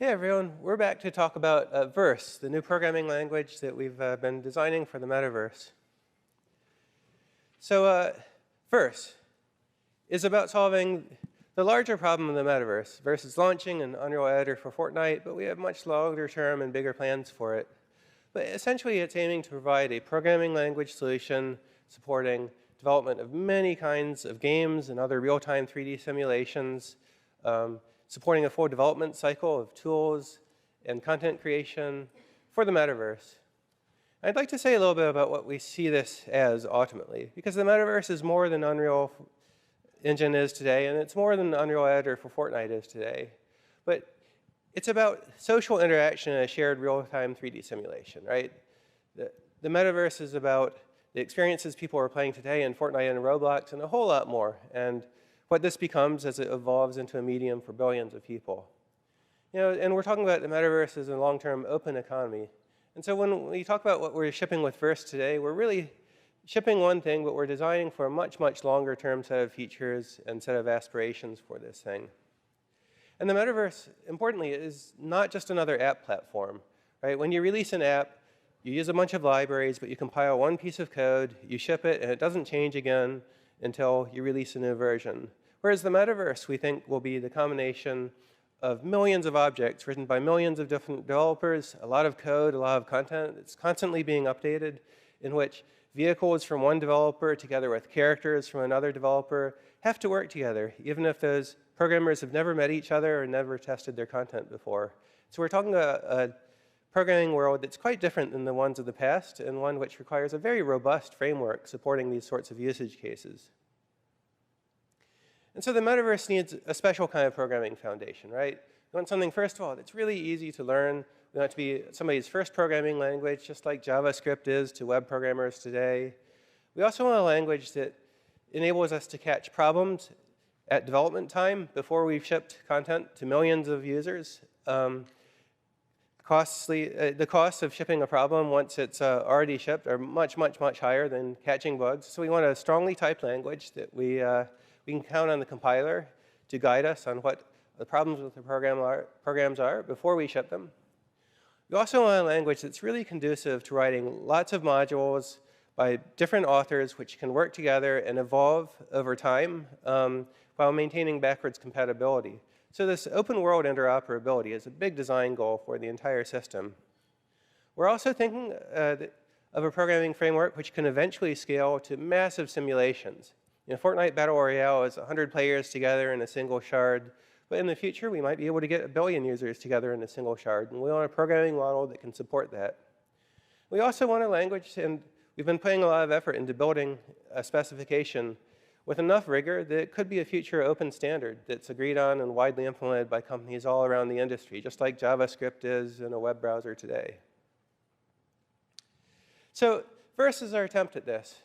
Hey everyone, we're back to talk about Verse, the new programming language that we've been designing for the metaverse. So Verse is about solving the larger problem of the metaverse. Verse is launching an Unreal editor for Fortnite, but we have much longer term and bigger plans for it. But essentially it's aiming to provide a programming language solution supporting development of many kinds of games and other real-time 3D simulations, supporting a full development cycle of tools and content creation for the metaverse. I'd like to say a little bit about what we see this as ultimately, because the metaverse is more than Unreal Engine is today, and it's more than Unreal Editor for Fortnite is today. But it's about social interaction in a shared real-time 3D simulation, right? The metaverse is about the experiences people are playing today in Fortnite and Roblox and a whole lot more, and what this becomes as it evolves into a medium for billions of people. And we're talking about the metaverse as a long-term open economy. And so when we talk about what we're shipping with Verse today, we're really shipping one thing, but we're designing for a much, much longer-term set of features and set of aspirations for this thing. And the metaverse, importantly, is not just another app platform, right? When you release an app, you use a bunch of libraries, but you compile one piece of code, you ship it, and it doesn't change again until you release a new version. Whereas the metaverse, we think, will be the combination of millions of objects written by millions of different developers, a lot of code, a lot of content. It's constantly being updated, in which vehicles from one developer together with characters from another developer have to work together, even if those programmers have never met each other or never tested their content before. So we're talking about a programming world that's quite different than the ones of the past, and one which requires a very robust framework supporting these sorts of usage cases. And so the metaverse needs a special kind of programming foundation, right? We want something, first of all, that's really easy to learn. We want it to be somebody's first programming language, just like JavaScript is to web programmers today. We also want a language that enables us to catch problems at development time before we've shipped content to millions of users. The costs of shipping a problem once it's already shipped are much, much, much higher than catching bugs. So we want a strongly typed language that we can count on the compiler to guide us on what the problems with the programs are before we ship them. We also want a language that's really conducive to writing lots of modules by different authors which can work together and evolve over time while maintaining backwards compatibility. So this open world interoperability is a big design goal for the entire system. We're also thinking of a programming framework which can eventually scale to massive simulations. Fortnite Battle Royale is 100 players together in a single shard, but in the future we might be able to get 1 billion users together in a single shard, and we want a programming model that can support that. We also want a language, and we've been putting a lot of effort into building a specification with enough rigor that it could be a future open standard that's agreed on and widely implemented by companies all around the industry, just like JavaScript is in a web browser today. So Verse is our attempt at this,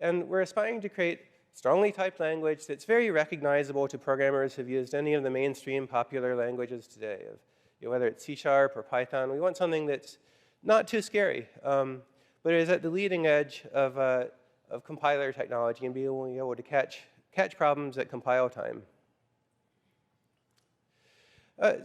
and we're aspiring to create strongly typed language that's very recognizable to programmers who've used any of the mainstream popular languages today, whether it's C# or Python. We want something that's not too scary, but is at the leading edge of compiler technology and be able to catch problems at compile time.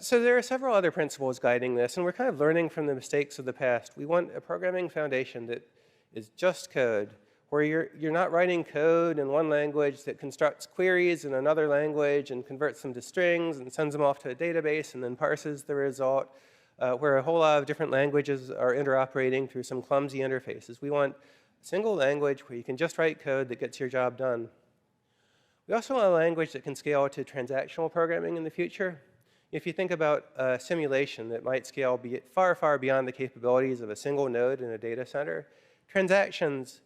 So there are several other principles guiding this, and we're kind of learning from the mistakes of the past. We want a programming foundation that is just code, where you're not writing code in one language that constructs queries in another language and converts them to strings and sends them off to a database and then parses the result, where a whole lot of different languages are interoperating through some clumsy interfaces. We want a single language where you can just write code that gets your job done. We also want a language that can scale to transactional programming in the future. If you think about a simulation that might scale far, far beyond the capabilities of a single node in a data center, transactions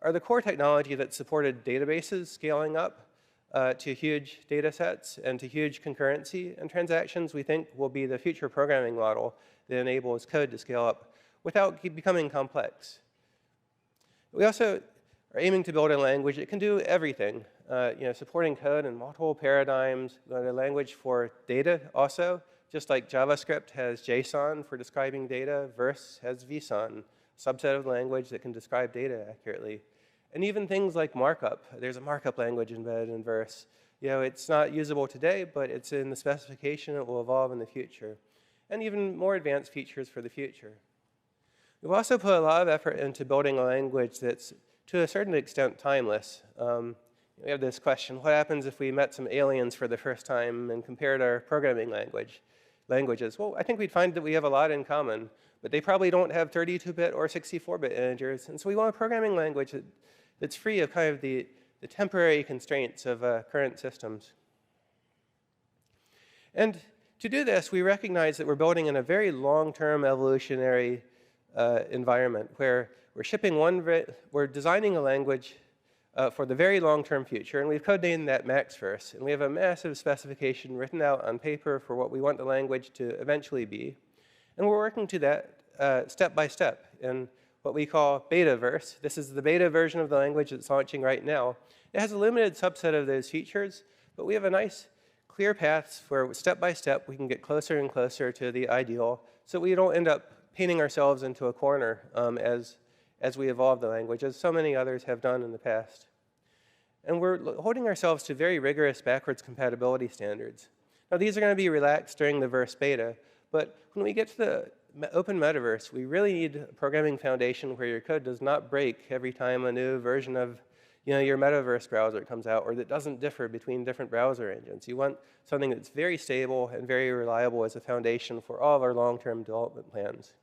are the core technology that supported databases scaling up to huge data sets and to huge concurrency. And transactions, we think, will be the future programming model that enables code to scale up without becoming complex. We also are aiming to build a language that can do everything, supporting code in multiple paradigms, a language for data also, just like JavaScript has JSON for describing data, Verse has VSON, a subset of language that can describe data accurately. And even things like markup. There's a markup language embedded in Verse. It's not usable today, but it's in the specification. It will evolve in the future. and even more advanced features for the future. We've also put a lot of effort into building a language that's, to a certain extent, timeless. We have this question: what happens if we met some aliens for the first time and compared our programming languages? Well, I think we'd find that we have a lot in common, but they probably don't have 32-bit or 64-bit integers. And so we want a programming language that's free of kind of the temporary constraints of current systems. And to do this, we recognize that we're building in a very long-term evolutionary environment where we're designing a language for the very long-term future, and we've codenamed that MaxVerse. And we have a massive specification written out on paper for what we want the language to eventually be. And we're working to that step by step in what we call betaverse. This is the beta version of the language that's launching right now. It has a limited subset of those features, but we have a nice, clear path where step by step we can get closer and closer to the ideal so we don't end up painting ourselves into a corner as we evolve the language, as so many others have done in the past. And we're holding ourselves to very rigorous backwards compatibility standards. Now, these are going to be relaxed during the verse beta, but when we get to the open metaverse, we really need a programming foundation where your code does not break every time a new version of your metaverse browser comes out, or that doesn't differ between different browser engines. You want something that's very stable and very reliable as a foundation for all of our long-term development plans.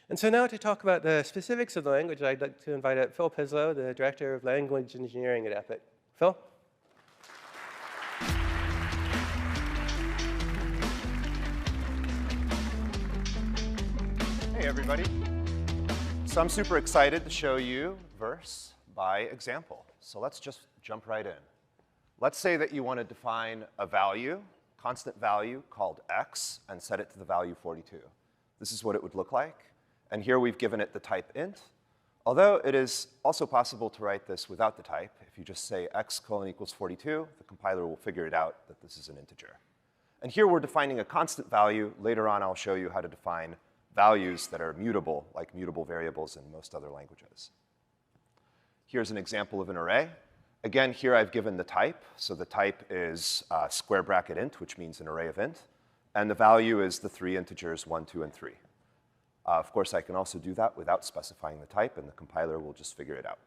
And so now to talk about the specifics of the language, I'd like to invite up Phil Pislow, the Director of Language Engineering at Epic. Phil? Hey, everybody. So I'm super excited to show you verse by example. So let's just jump right in. Let's say that you want to define a value, constant value called x, and set it to the value 42. This is what it would look like. And here we've given it the type int. Although it is also possible to write this without the type. If you just say x colon equals 42, the compiler will figure it out that this is an integer. And here we're defining a constant value. Later on, I'll show you how to define values that are mutable, like mutable variables in most other languages. Here's an example of an array. Again, here I've given the type. So the type is square bracket int, which means an array of int. And the value is the three integers 1, 2, and 3. Of course, I can also do that without specifying the type, and the compiler will just figure it out.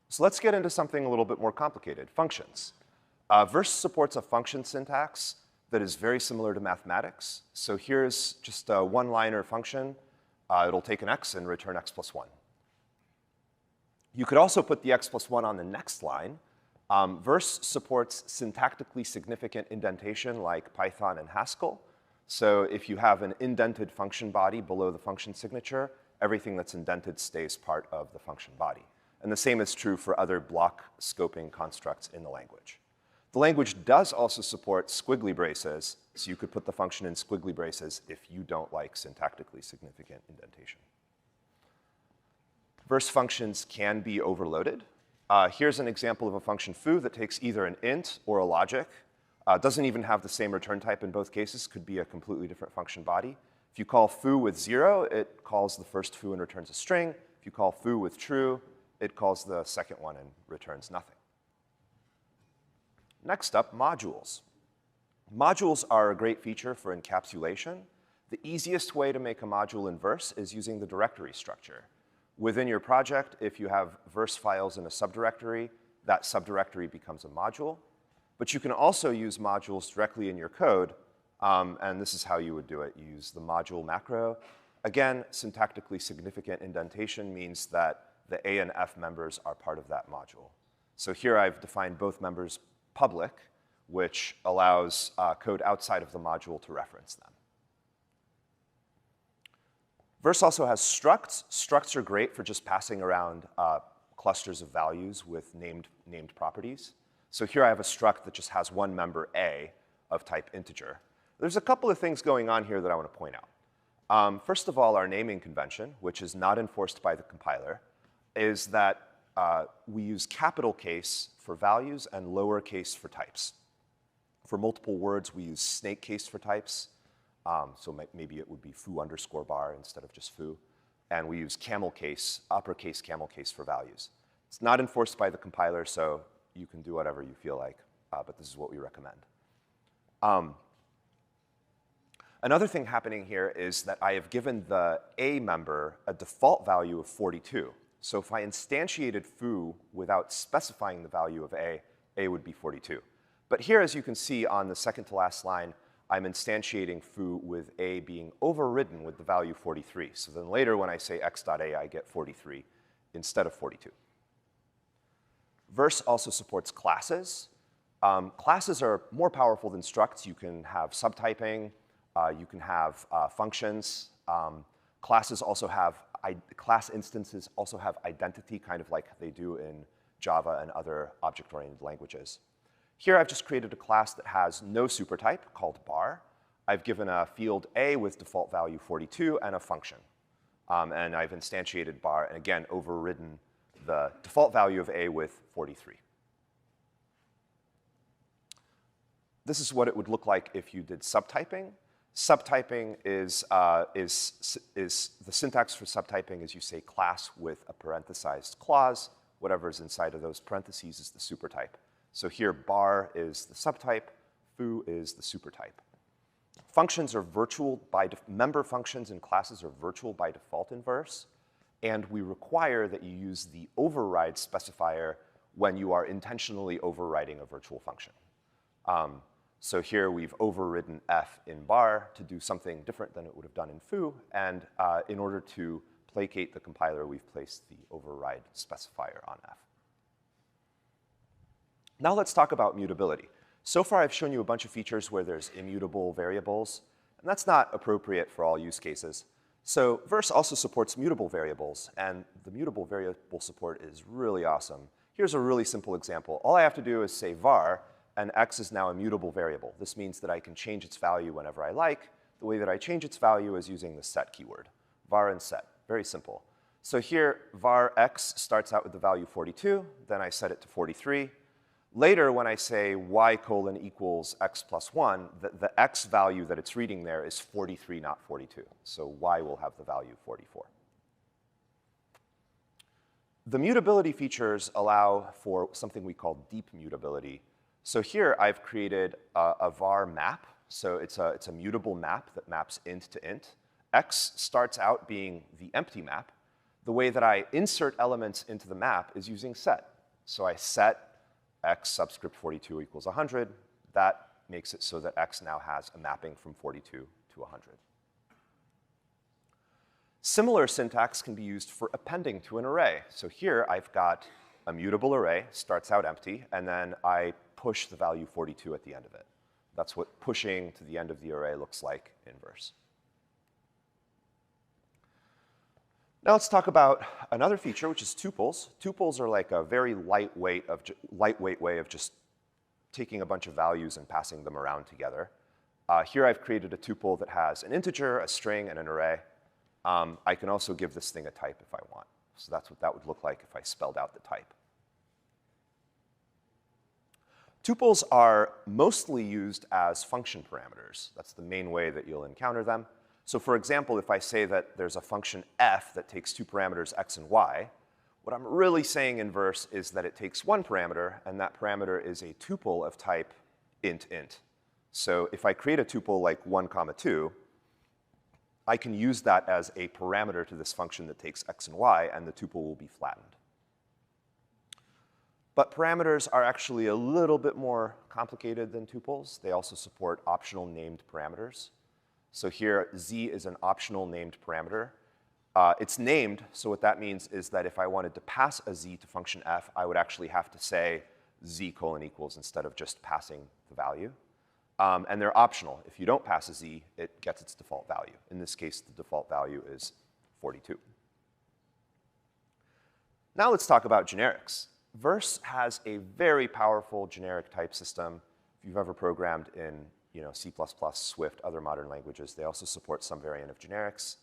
So let's get into something a little bit more complicated, functions. Verse supports a function syntax that is very similar to mathematics. So here's just a one-liner function. It'll take an x and return x plus 1. You could also put the x plus 1 on the next line. Verse supports syntactically significant indentation like Python and Haskell. So if you have an indented function body below the function signature, everything that's indented stays part of the function body. And the same is true for other block scoping constructs in the language. The language does also support squiggly braces, so you could put the function in squiggly braces if you don't like syntactically significant indentation. Verse functions can be overloaded. Here's an example of a function foo that takes either an int or a logic. Doesn't even have the same return type in both cases, could be a completely different function body. If you call foo with 0, it calls the first foo and returns a string. If you call foo with true, it calls the second one and returns nothing. Next up, modules. Modules are a great feature for encapsulation. The easiest way to make a module in verse is using the directory structure. Within your project, if you have verse files in a subdirectory, that subdirectory becomes a module. But you can also use modules directly in your code, and this is how you would do it. You use the module macro. Again, syntactically significant indentation means that the A and F members are part of that module. So here I've defined both members public, which allows code outside of the module to reference them. Verse also has structs. Structs are great for just passing around clusters of values with named properties. So here I have a struct that just has one member A of type integer. There's a couple of things going on here that I want to point out. First of all, our naming convention, which is not enforced by the compiler, is that we use capital case for values and lowercase for types. For multiple words, we use snake case for types. So maybe it would be foo underscore bar instead of just foo. And we use camel case, uppercase camel case for values. It's not enforced by the compiler, so you can do whatever you feel like, but this is what we recommend. Another thing happening here is that I have given the A member a default value of 42. So if I instantiated foo without specifying the value of A would be 42. But here, as you can see on the second to last line, I'm instantiating foo with A being overridden with the value 43. So then later when I say x.a, I get 43 instead of 42. Verse also supports classes. Classes are more powerful than structs. You can have subtyping. You can have functions. Classes also have, class instances also have identity, kind of like they do in Java and other object-oriented languages. Here I've just created a class that has no supertype called bar. I've given a field A with default value 42 and a function. And I've instantiated bar and again overridden the default value of A with 43. This is what it would look like if you did subtyping. Subtyping is the syntax for subtyping is you say class with a parenthesized clause. Whatever's inside of those parentheses is the supertype. So here, bar is the subtype, foo is the supertype. Functions are virtual member functions and classes are virtual by default in Verse, and we require that you use the override specifier when you are intentionally overriding a virtual function. So here we've overridden f in bar to do something different than it would have done in foo, and in order to placate the compiler, we've placed the override specifier on f. Now let's talk about mutability. So far I've shown you a bunch of features where there's immutable variables, and that's not appropriate for all use cases. So Verse also supports mutable variables, and the mutable variable support is really awesome. Here's a really simple example. All I have to do is say var, and x is now a mutable variable. This means that I can change its value whenever I like. The way that I change its value is using the set keyword, var and set. Very simple. So here, var x starts out with the value 42, then I set it to 43. Later, when I say y colon equals x plus 1, the x value that it's reading there is 43, not 42. So y will have the value 44. The mutability features allow for something we call deep mutability. So here, I've created a var map. So it's a mutable map that maps int to int. X starts out being the empty map. The way that I insert elements into the map is using set. So I set x subscript 42 equals 100. That makes it so that x now has a mapping from 42 to 100. Similar syntax can be used for appending to an array. So here I've got a mutable array, starts out empty, and then I push the value 42 at the end of it. That's what pushing to the end of the array looks like in Verse. Now let's talk about another feature, which is tuples. Tuples are like a very lightweight way of just taking a bunch of values and passing them around together. Here I've created a tuple that has an integer, a string, and an array. I can also give this thing a type if I want. So that's what that would look like if I spelled out the type. Tuples are mostly used as function parameters. That's the main way that you'll encounter them. So for example, if I say that there's a function f that takes two parameters x and y, what I'm really saying in Verse is that it takes one parameter, and that parameter is a tuple of type int. So if I create a tuple like 1, 2, I can use that as a parameter to this function that takes x and y, and the tuple will be flattened. But parameters are actually a little bit more complicated than tuples. They also support optional named parameters. So here, z is an optional named parameter. It's named, so what that means is that if I wanted to pass a z to function f, I would actually have to say z colon equals instead of just passing the value. And they're optional. If you don't pass a z, it gets its default value. In this case, the default value is 42. Now let's talk about generics. Verse has a very powerful generic type system. If you've ever programmed in C++, Swift, other modern languages, they also support some variant of generics.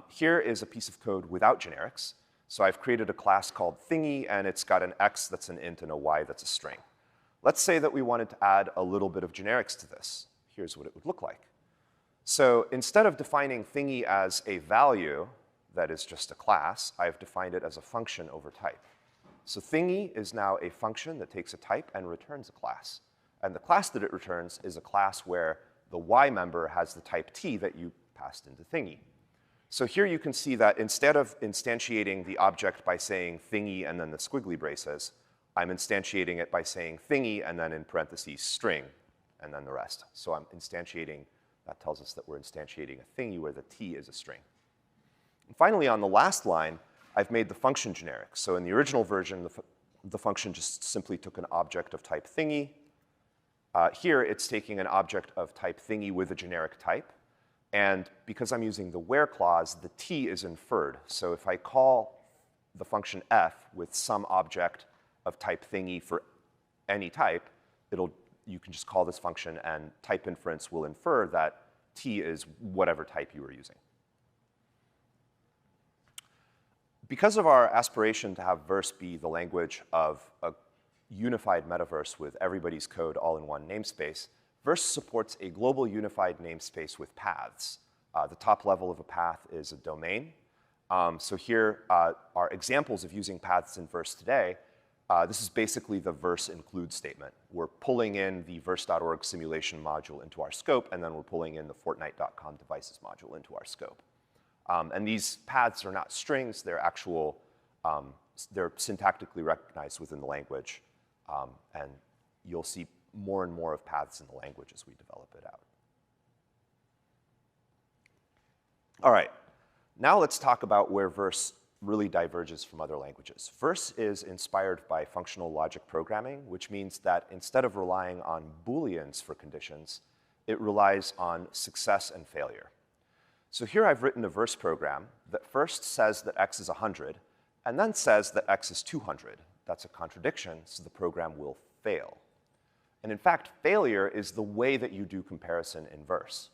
Here is a piece of code without generics. So I've created a class called thingy, and it's got an x that's an int and a y that's a string. Let's say that we wanted to add a little bit of generics to this. Here's what it would look like. So instead of defining thingy as a value that is just a class, I've defined it as a function over type. So thingy is now a function that takes a type and returns a class. And the class that it returns is a class where the y member has the type t that you passed into thingy. So here you can see that instead of instantiating the object by saying thingy and then the squiggly braces, I'm instantiating it by saying thingy and then in parentheses string and then the rest. So I'm instantiating, that tells us that we're instantiating a thingy where the t is a string. And finally, on the last line, I've made the function generic. So in the original version, the function just simply took an object of type thingy. Here, it's taking an object of type thingy with a generic type. And because I'm using the where clause, the t is inferred. So if I call the function f with some object of type thingy for any type, you can just call this function, and type inference will infer that t is whatever type you were using. Because of our aspiration to have verse be the language of a unified metaverse with everybody's code all in one namespace, verse supports a global unified namespace with paths. The top level of a path is a domain. So here are examples of using paths in verse today. This is basically the verse include statement. We're pulling in the verse.org simulation module into our scope, and then we're pulling in the Fortnite.com devices module into our scope. And these paths are not strings, they're actual, they're syntactically recognized within the language. And you'll see more and more of paths in the language as we develop it out. All right, now let's talk about where verse really diverges from other languages. Verse is inspired by functional logic programming, which means that instead of relying on Booleans for conditions, it relies on success and failure. So here I've written a verse program that first says that x is 100, and then says that x is 200. That's a contradiction, so the program will fail. And in fact, failure is the way that you do comparison in verse.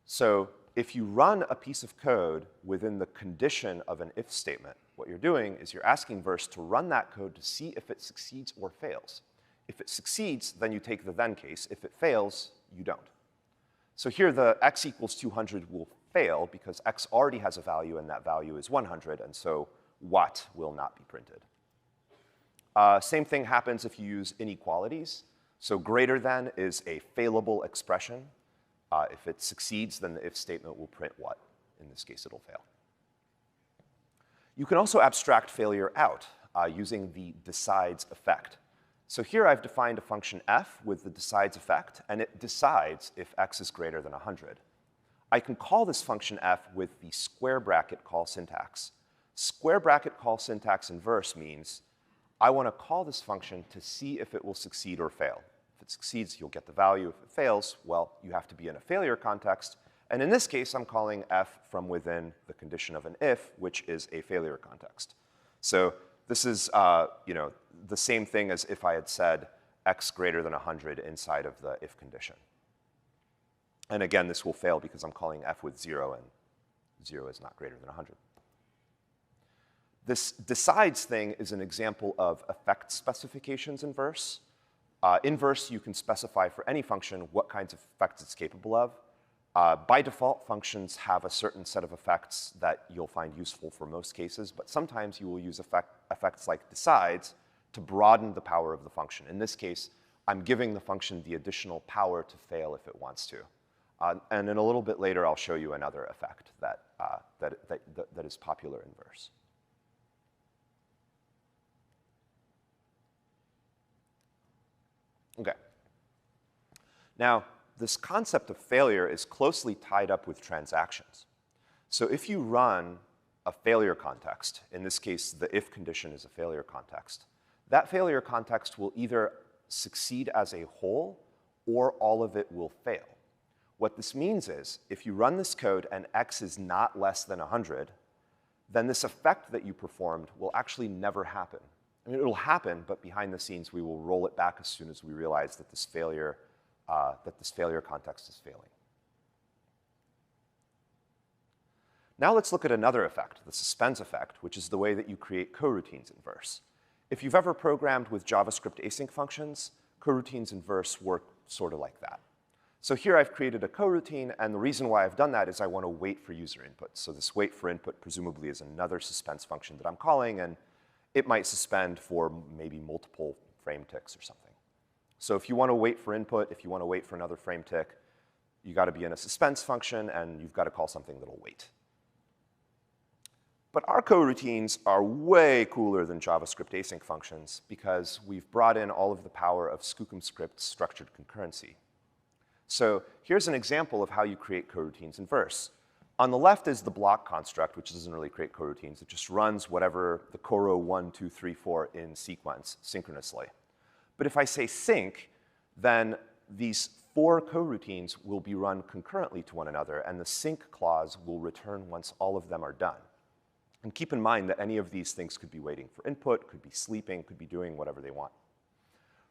So if you run a piece of code within the condition of an if statement, what you're doing is you're asking verse to run that code to see if it succeeds or fails. If it succeeds, then you take the then case. If it fails, you don't. So here the x equals 200 will fail because x already has a value and that value is 100, and so what will not be printed. Same thing happens if you use inequalities. So greater than is a failable expression. If it succeeds, then the if statement will print what. In this case, it'll fail. You can also abstract failure out using the decides effect. So here I've defined a function f with the decides effect, and it decides if x is greater than 100. I can call this function f with the square bracket call syntax. Square bracket call syntax in verse means I want to call this function to see if it will succeed or fail. If it succeeds, you'll get the value. If it fails, well, you have to be in a failure context. And in this case, I'm calling f from within the condition of an if, which is a failure context. So this is the same thing as if I had said x greater than 100 inside of the if condition. And again, this will fail because I'm calling f with 0, and 0 is not greater than 100. This decides thing is an example of effect specifications in verse. In verse, you can specify for any function what kinds of effects it's capable of. By default, functions have a certain set of effects that you'll find useful for most cases, but sometimes you will use effects like decides to broaden the power of the function. In this case, I'm giving the function the additional power to fail if it wants to. And in a little bit later, I'll show you another effect that is popular in verse. Okay. Now, this concept of failure is closely tied up with transactions. So if you run a failure context, in this case, the if condition is a failure context, that failure context will either succeed as a whole or all of it will fail. What this means is if you run this code and x is not less than 100, then this effect that you performed will actually never happen. I mean, it'll happen, but behind the scenes, we will roll it back as soon as we realize that this failure context is failing. Now let's look at another effect, the suspends effect, which is the way that you create coroutines in verse. If you've ever programmed with JavaScript async functions, coroutines in verse work sort of like that. So here I've created a coroutine, and the reason why I've done that is I want to wait for user input. So this wait for input presumably is another suspense function that I'm calling, and it might suspend for maybe multiple frame ticks or something. So if you want to wait for input, if you want to wait for another frame tick, You got to be in a suspense function, and you've got to call something that'll wait. But our coroutines are way cooler than JavaScript async functions because we've brought in all of the power of ScookumScript's structured concurrency. So here's an example of how you create coroutines in Verse. On the left is the block construct, which doesn't really create coroutines. It just runs whatever the coro 1, 2, 3, 4 in sequence synchronously. But if I say sync, then these 4 coroutines will be run concurrently to one another, and the sync clause will return once all of them are done. And keep in mind that any of these things could be waiting for input, could be sleeping, could be doing whatever they want.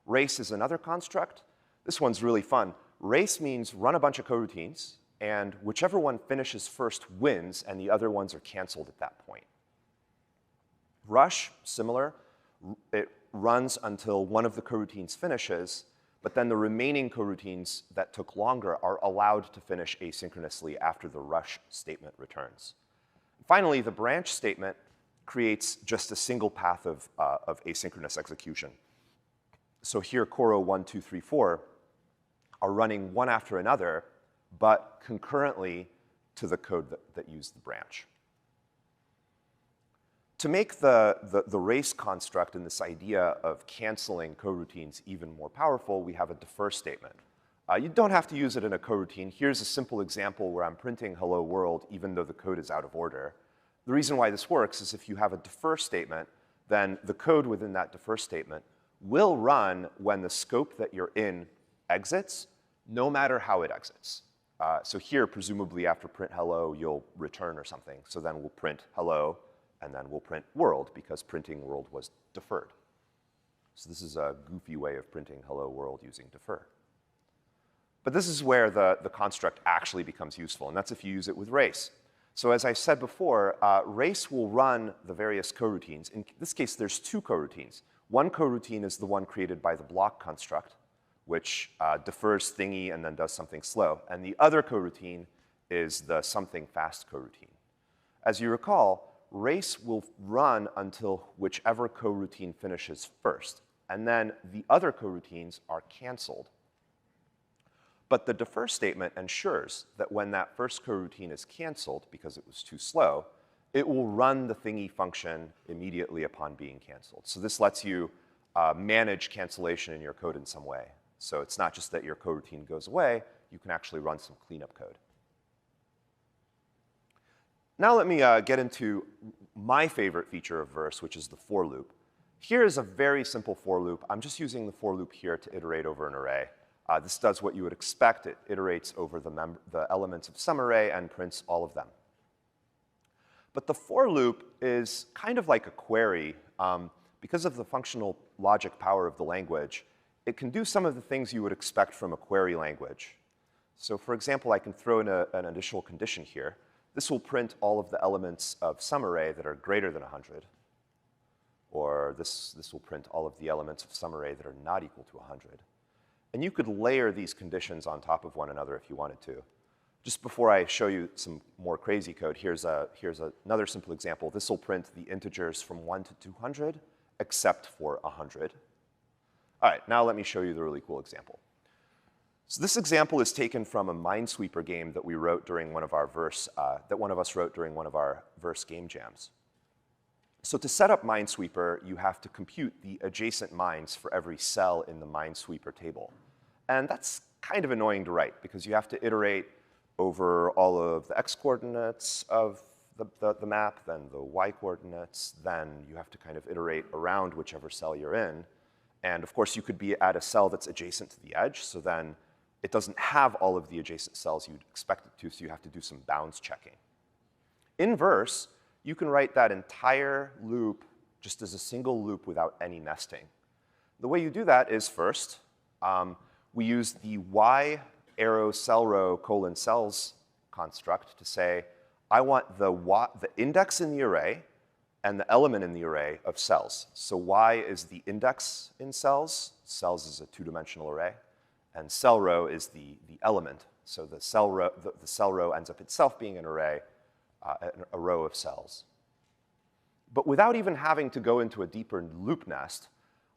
Race is another construct. This one's really fun. Race means run a bunch of coroutines, and whichever one finishes first wins, and the other ones are canceled at that point. Rush, similar. It runs until one of the coroutines finishes, but then the remaining coroutines that took longer are allowed to finish asynchronously after the rush statement returns. Finally, the branch statement creates just a single path of asynchronous execution. So here, coro 1, 2, 3, 4 are running one after another, but concurrently to the code that used the branch. To make the race construct and this idea of canceling coroutines even more powerful, we have a defer statement. You don't have to use it in a coroutine. Here's a simple example where I'm printing hello world even though the code is out of order. The reason why this works is if you have a defer statement, then the code within that defer statement will run when the scope that you're in exits, no matter how it exits. So here, presumably after print hello, you'll return or something. So then we'll print hello, and then we'll print world, because printing world was deferred. So this is a goofy way of printing hello world using defer. But this is where the construct actually becomes useful, and that's if you use it with race. So as I said before, race will run the various coroutines. In this case, there's 2 coroutines. One coroutine is the one created by the block construct, which defers thingy and then does something slow. And the other coroutine is the something fast coroutine. As you recall, race will run until whichever coroutine finishes first. And then the other coroutines are canceled. But the defer statement ensures that when that first coroutine is canceled because it was too slow, it will run the thingy function immediately upon being canceled. So this lets you manage cancellation in your code in some way. So it's not just that your coroutine goes away, you can actually run some cleanup code. Now let me get into my favorite feature of Verse, which is the for loop. Here is a very simple for loop. I'm just using the for loop here to iterate over an array. This does what you would expect. It iterates over the elements of some array and prints all of them. But the for loop is kind of like a query. Because of the functional logic power of the language, it can do some of the things you would expect from a query language. So for example, I can throw in an additional condition here. This will print all of the elements of some array that are greater than 100. Or this will print all of the elements of some array that are not equal to 100. And you could layer these conditions on top of one another if you wanted to. Just before I show you some more crazy code, here's another simple example. This will print the integers from 1 to 200, except for 100. All right, now let me show you the really cool example. So this example is taken from a Minesweeper game that we wrote during one of our that one of us wrote during one of our Verse game jams. So to set up Minesweeper, you have to compute the adjacent mines for every cell in the Minesweeper table. And that's kind of annoying to write, because you have to iterate over all of the x-coordinates of the map, then the y-coordinates, then you have to kind of iterate around whichever cell you're in. And of course, you could be at a cell that's adjacent to the edge, so then it doesn't have all of the adjacent cells you'd expect it to, so you have to do some bounds checking. In Verse, you can write that entire loop just as a single loop without any nesting. The way you do that is first, we use the y arrow cell row colon cells construct to say, I want the index in the array and the element in the array of cells. So y is the index in cells. Cells is a 2-dimensional array. And cell row is the element. So the cell row ends up itself being an array, a row of cells. But without even having to go into a deeper loop nest,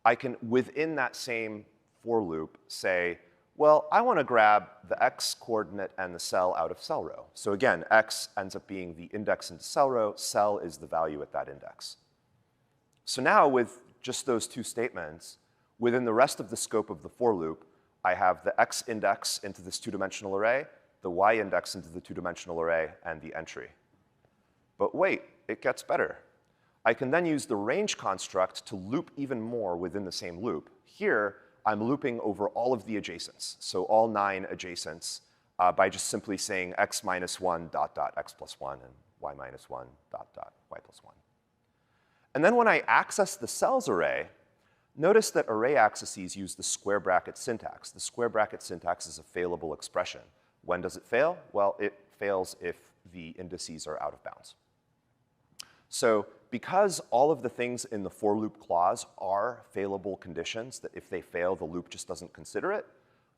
I can, within that same for loop, say, Well, I want to grab the x coordinate and the cell out of cell row. So again, x ends up being the index into cell row. Cell is the value at that index. So now with just those two statements, within the rest of the scope of the for loop, I have the x index into this two-dimensional array, the y index into the two-dimensional array, and the entry. But wait, it gets better. I can then use the range construct to loop even more within the same loop. Here, I'm looping over all of the adjacents, so all 9 adjacents, by just simply saying x minus 1 dot dot x plus 1 and y minus 1 dot dot y plus 1. And then when I access the cells array, notice that array accesses use the square bracket syntax. The square bracket syntax is a failable expression. When does it fail? Well, it fails if the indices are out of bounds. So because all of the things in the for loop clause are failable conditions, that if they fail, the loop just doesn't consider it,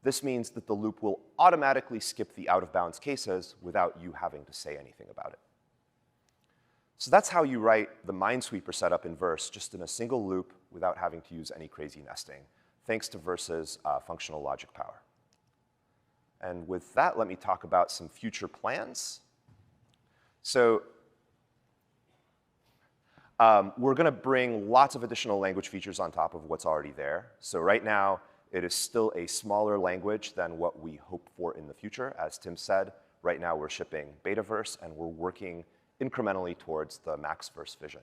this means that the loop will automatically skip the out of bounds cases without you having to say anything about it. So that's how you write the Minesweeper setup in Verse, just in a single loop without having to use any crazy nesting, thanks to Verse's functional logic power. And with that, let me talk about some future plans. So we're going to bring lots of additional language features on top of what's already there. So right now, it is still a smaller language than what we hope for in the future. As Tim said, right now we're shipping Betaverse, and we're working incrementally towards the Maxverse vision.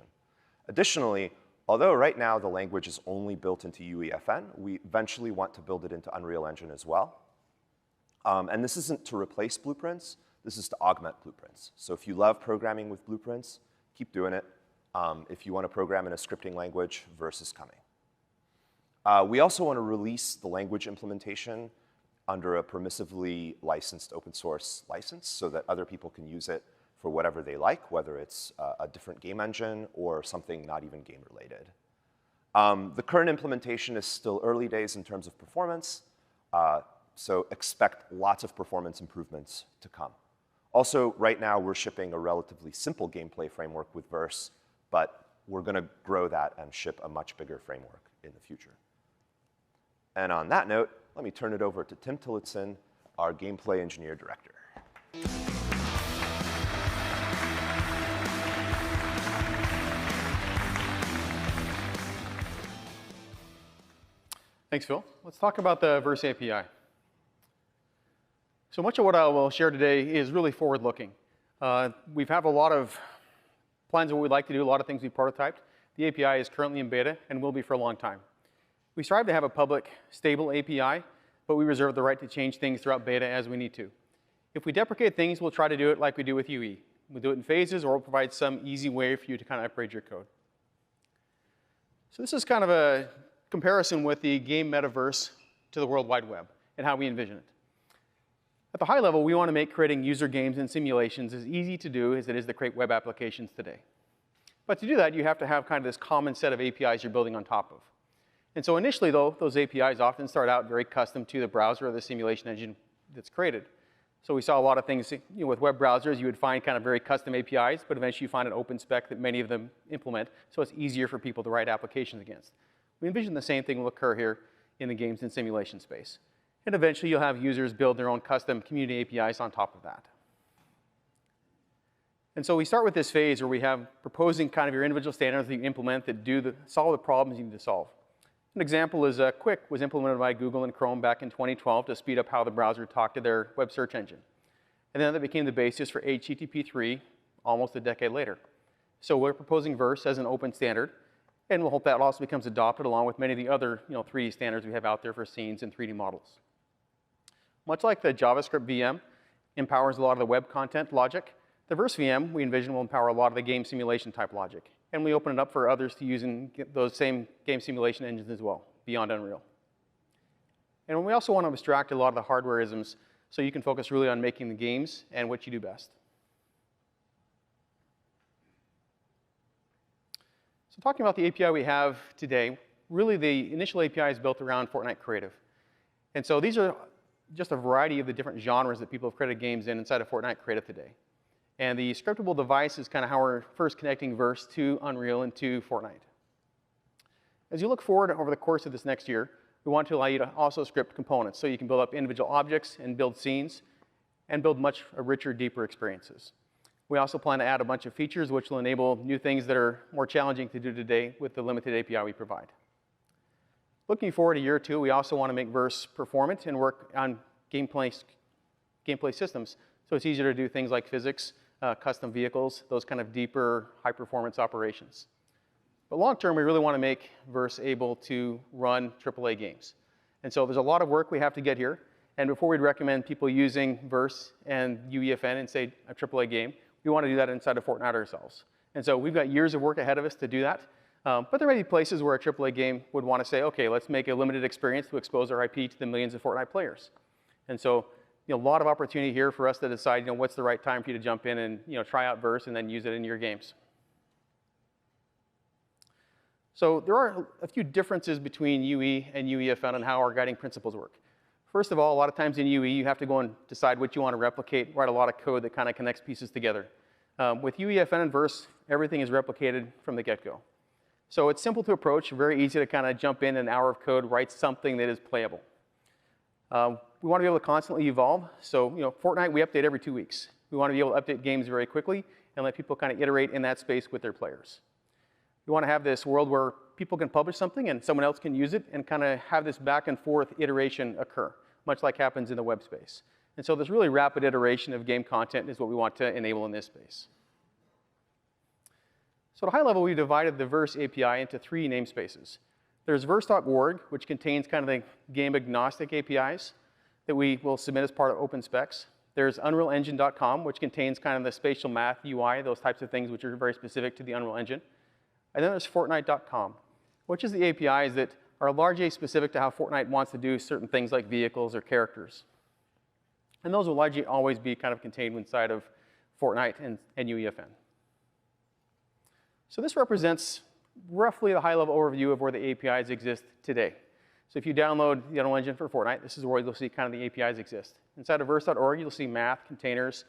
Additionally, although right now the language is only built into UEFN, we eventually want to build it into Unreal Engine as well. And this isn't to replace Blueprints. This is to augment Blueprints. So if you love programming with Blueprints, keep doing it. If you want to program in a scripting language, Verse is coming. We also want to release the language implementation under a permissively licensed open source license so that other people can use it for whatever they like, whether it's a different game engine or something not even game related. The current implementation is still early days in terms of performance, so expect lots of performance improvements to come. Also, right now, we're shipping a relatively simple gameplay framework with Verse, but we're going to grow that and ship a much bigger framework in the future. And on that note, let me turn it over to Tim Tillotson, our gameplay engineer director. Thanks, Phil. Let's talk about the Verse API. So much of what I will share today is really forward-looking. We have a lot of plans of what we'd like to do, a lot of things we prototyped. The API is currently in beta and will be for a long time. We strive to have a public, stable API, but we reserve the right to change things throughout beta as we need to. If we deprecate things, we'll try to do it like we do with UE. We'll do it in phases, or we'll provide some easy way for you to kind of upgrade your code. So this is kind of a comparison with the game metaverse to the World Wide Web and how we envision it. At the high level, we want to make creating user games and simulations as easy to do as it is to create web applications today. But to do that, you have to have kind of this common set of APIs you're building on top of. And so initially, though, those APIs often start out very custom to the browser or the simulation engine that's created. So we saw a lot of things with web browsers. You would find kind of very custom APIs, but eventually you find an open spec that many of them implement, so it's easier for people to write applications against. We envision the same thing will occur here in the games and simulation space. And eventually, you'll have users build their own custom community APIs on top of that. And so we start with this phase where we have proposing kind of your individual standards that you implement that solve the problems you need to solve. An example is Quick was implemented by Google and Chrome back in 2012 to speed up how the browser talked to their web search engine. And then that became the basis for HTTP3 almost a decade later. So we're proposing Verse as an open standard. And we'll hope that also becomes adopted along with many of the other 3D standards we have out there for scenes and 3D models. Much like the JavaScript VM empowers a lot of the web content logic, the Verse VM we envision will empower a lot of the game simulation type logic. And we open it up for others to use in those same game simulation engines as well, beyond Unreal. And we also want to abstract a lot of the hardware isms so you can focus really on making the games and what you do best. So talking about the API we have today, really the initial API is built around Fortnite Creative. And so these are just a variety of the different genres that people have created games in inside of Fortnite Creative today. And the scriptable device is kind of how we're first connecting Verse to Unreal and to Fortnite. As you look forward over the course of this next year, we want to allow you to also script components, so you can build up individual objects and build scenes and build much richer, deeper experiences. We also plan to add a bunch of features which will enable new things that are more challenging to do today with the limited API we provide. Looking forward a year or two, we also want to make Verse performant and work on gameplay systems, so it's easier to do things like physics, custom vehicles, those kind of deeper, high-performance operations. But long term, we really want to make Verse able to run AAA games. And so there's a lot of work we have to get here. And before we'd recommend people using Verse and UEFN and say a AAA game, we want to do that inside of Fortnite ourselves. And so we've got years of work ahead of us to do that. But there may be places where a AAA game would want to say, OK, let's make a limited experience to expose our IP to the millions of Fortnite players. And so a lot of opportunity here for us to decide what's the right time for you to jump in and try out Verse and then use it in your games. So there are a few differences between UE and UEFN on how our guiding principles work. First of all, a lot of times in UE, you have to go and decide what you want to replicate, write a lot of code that kind of connects pieces together. With UEFN and Verse, everything is replicated from the get-go. So it's simple to approach, very easy to kind of jump in an hour of code, write something that is playable. We want to be able to constantly evolve. So Fortnite, we update every 2 weeks. We want to be able to update games very quickly and let people kind of iterate in that space with their players. We want to have this world where people can publish something and someone else can use it and kind of have this back and forth iteration occur, much like happens in the web space. And so this really rapid iteration of game content is what we want to enable in this space. So at a high level, we divided the Verse API into 3 namespaces. There's verse.org, which contains kind of the game-agnostic APIs that we will submit as part of open specs. There's unrealengine.com, which contains kind of the spatial math UI, those types of things which are very specific to the Unreal Engine. And then there's Fortnite.com, which is the APIs that are largely specific to how Fortnite wants to do certain things like vehicles or characters. And those will largely always be kind of contained inside of Fortnite and UEFN. So this represents roughly the high-level overview of where the APIs exist today. So if you download the Unreal Engine for Fortnite, this is where you'll see kind of the APIs exist. Inside of verse.org, you'll see math, containers,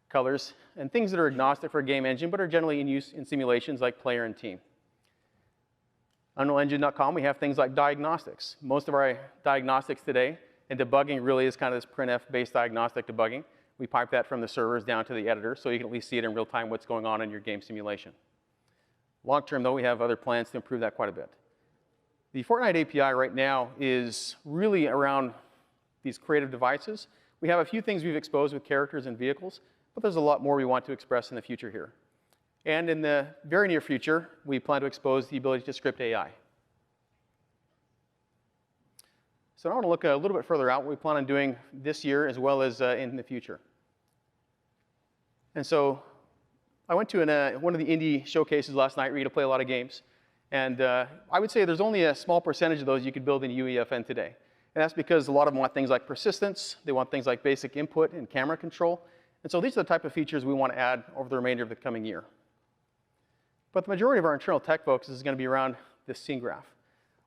colors, and things that are agnostic for a game engine, but are generally in use in simulations like player and team. UnrealEngine.com, we have things like diagnostics. Most of our diagnostics today and debugging really is kind of this printf-based diagnostic debugging. We pipe that from the servers down to the editor, so you can at least see it in real time what's going on in your game simulation. Long term, though, we have other plans to improve that quite a bit. The Fortnite API right now is really around these creative devices. We have a few things we've exposed with characters and vehicles, but there's a lot more we want to express in the future here. And in the very near future, we plan to expose the ability to script AI. So I want to look a little bit further out what we plan on doing this year as well as in the future. And so I went to one of the indie showcases last night where you get to play a lot of games. And I would say there's only a small percentage of those you could build in UEFN today. And that's because a lot of them want things like persistence. They want things like basic input and camera control. And so these are the type of features we want to add over the remainder of the coming year. But the majority of our internal tech focus is going to be around this scene graph.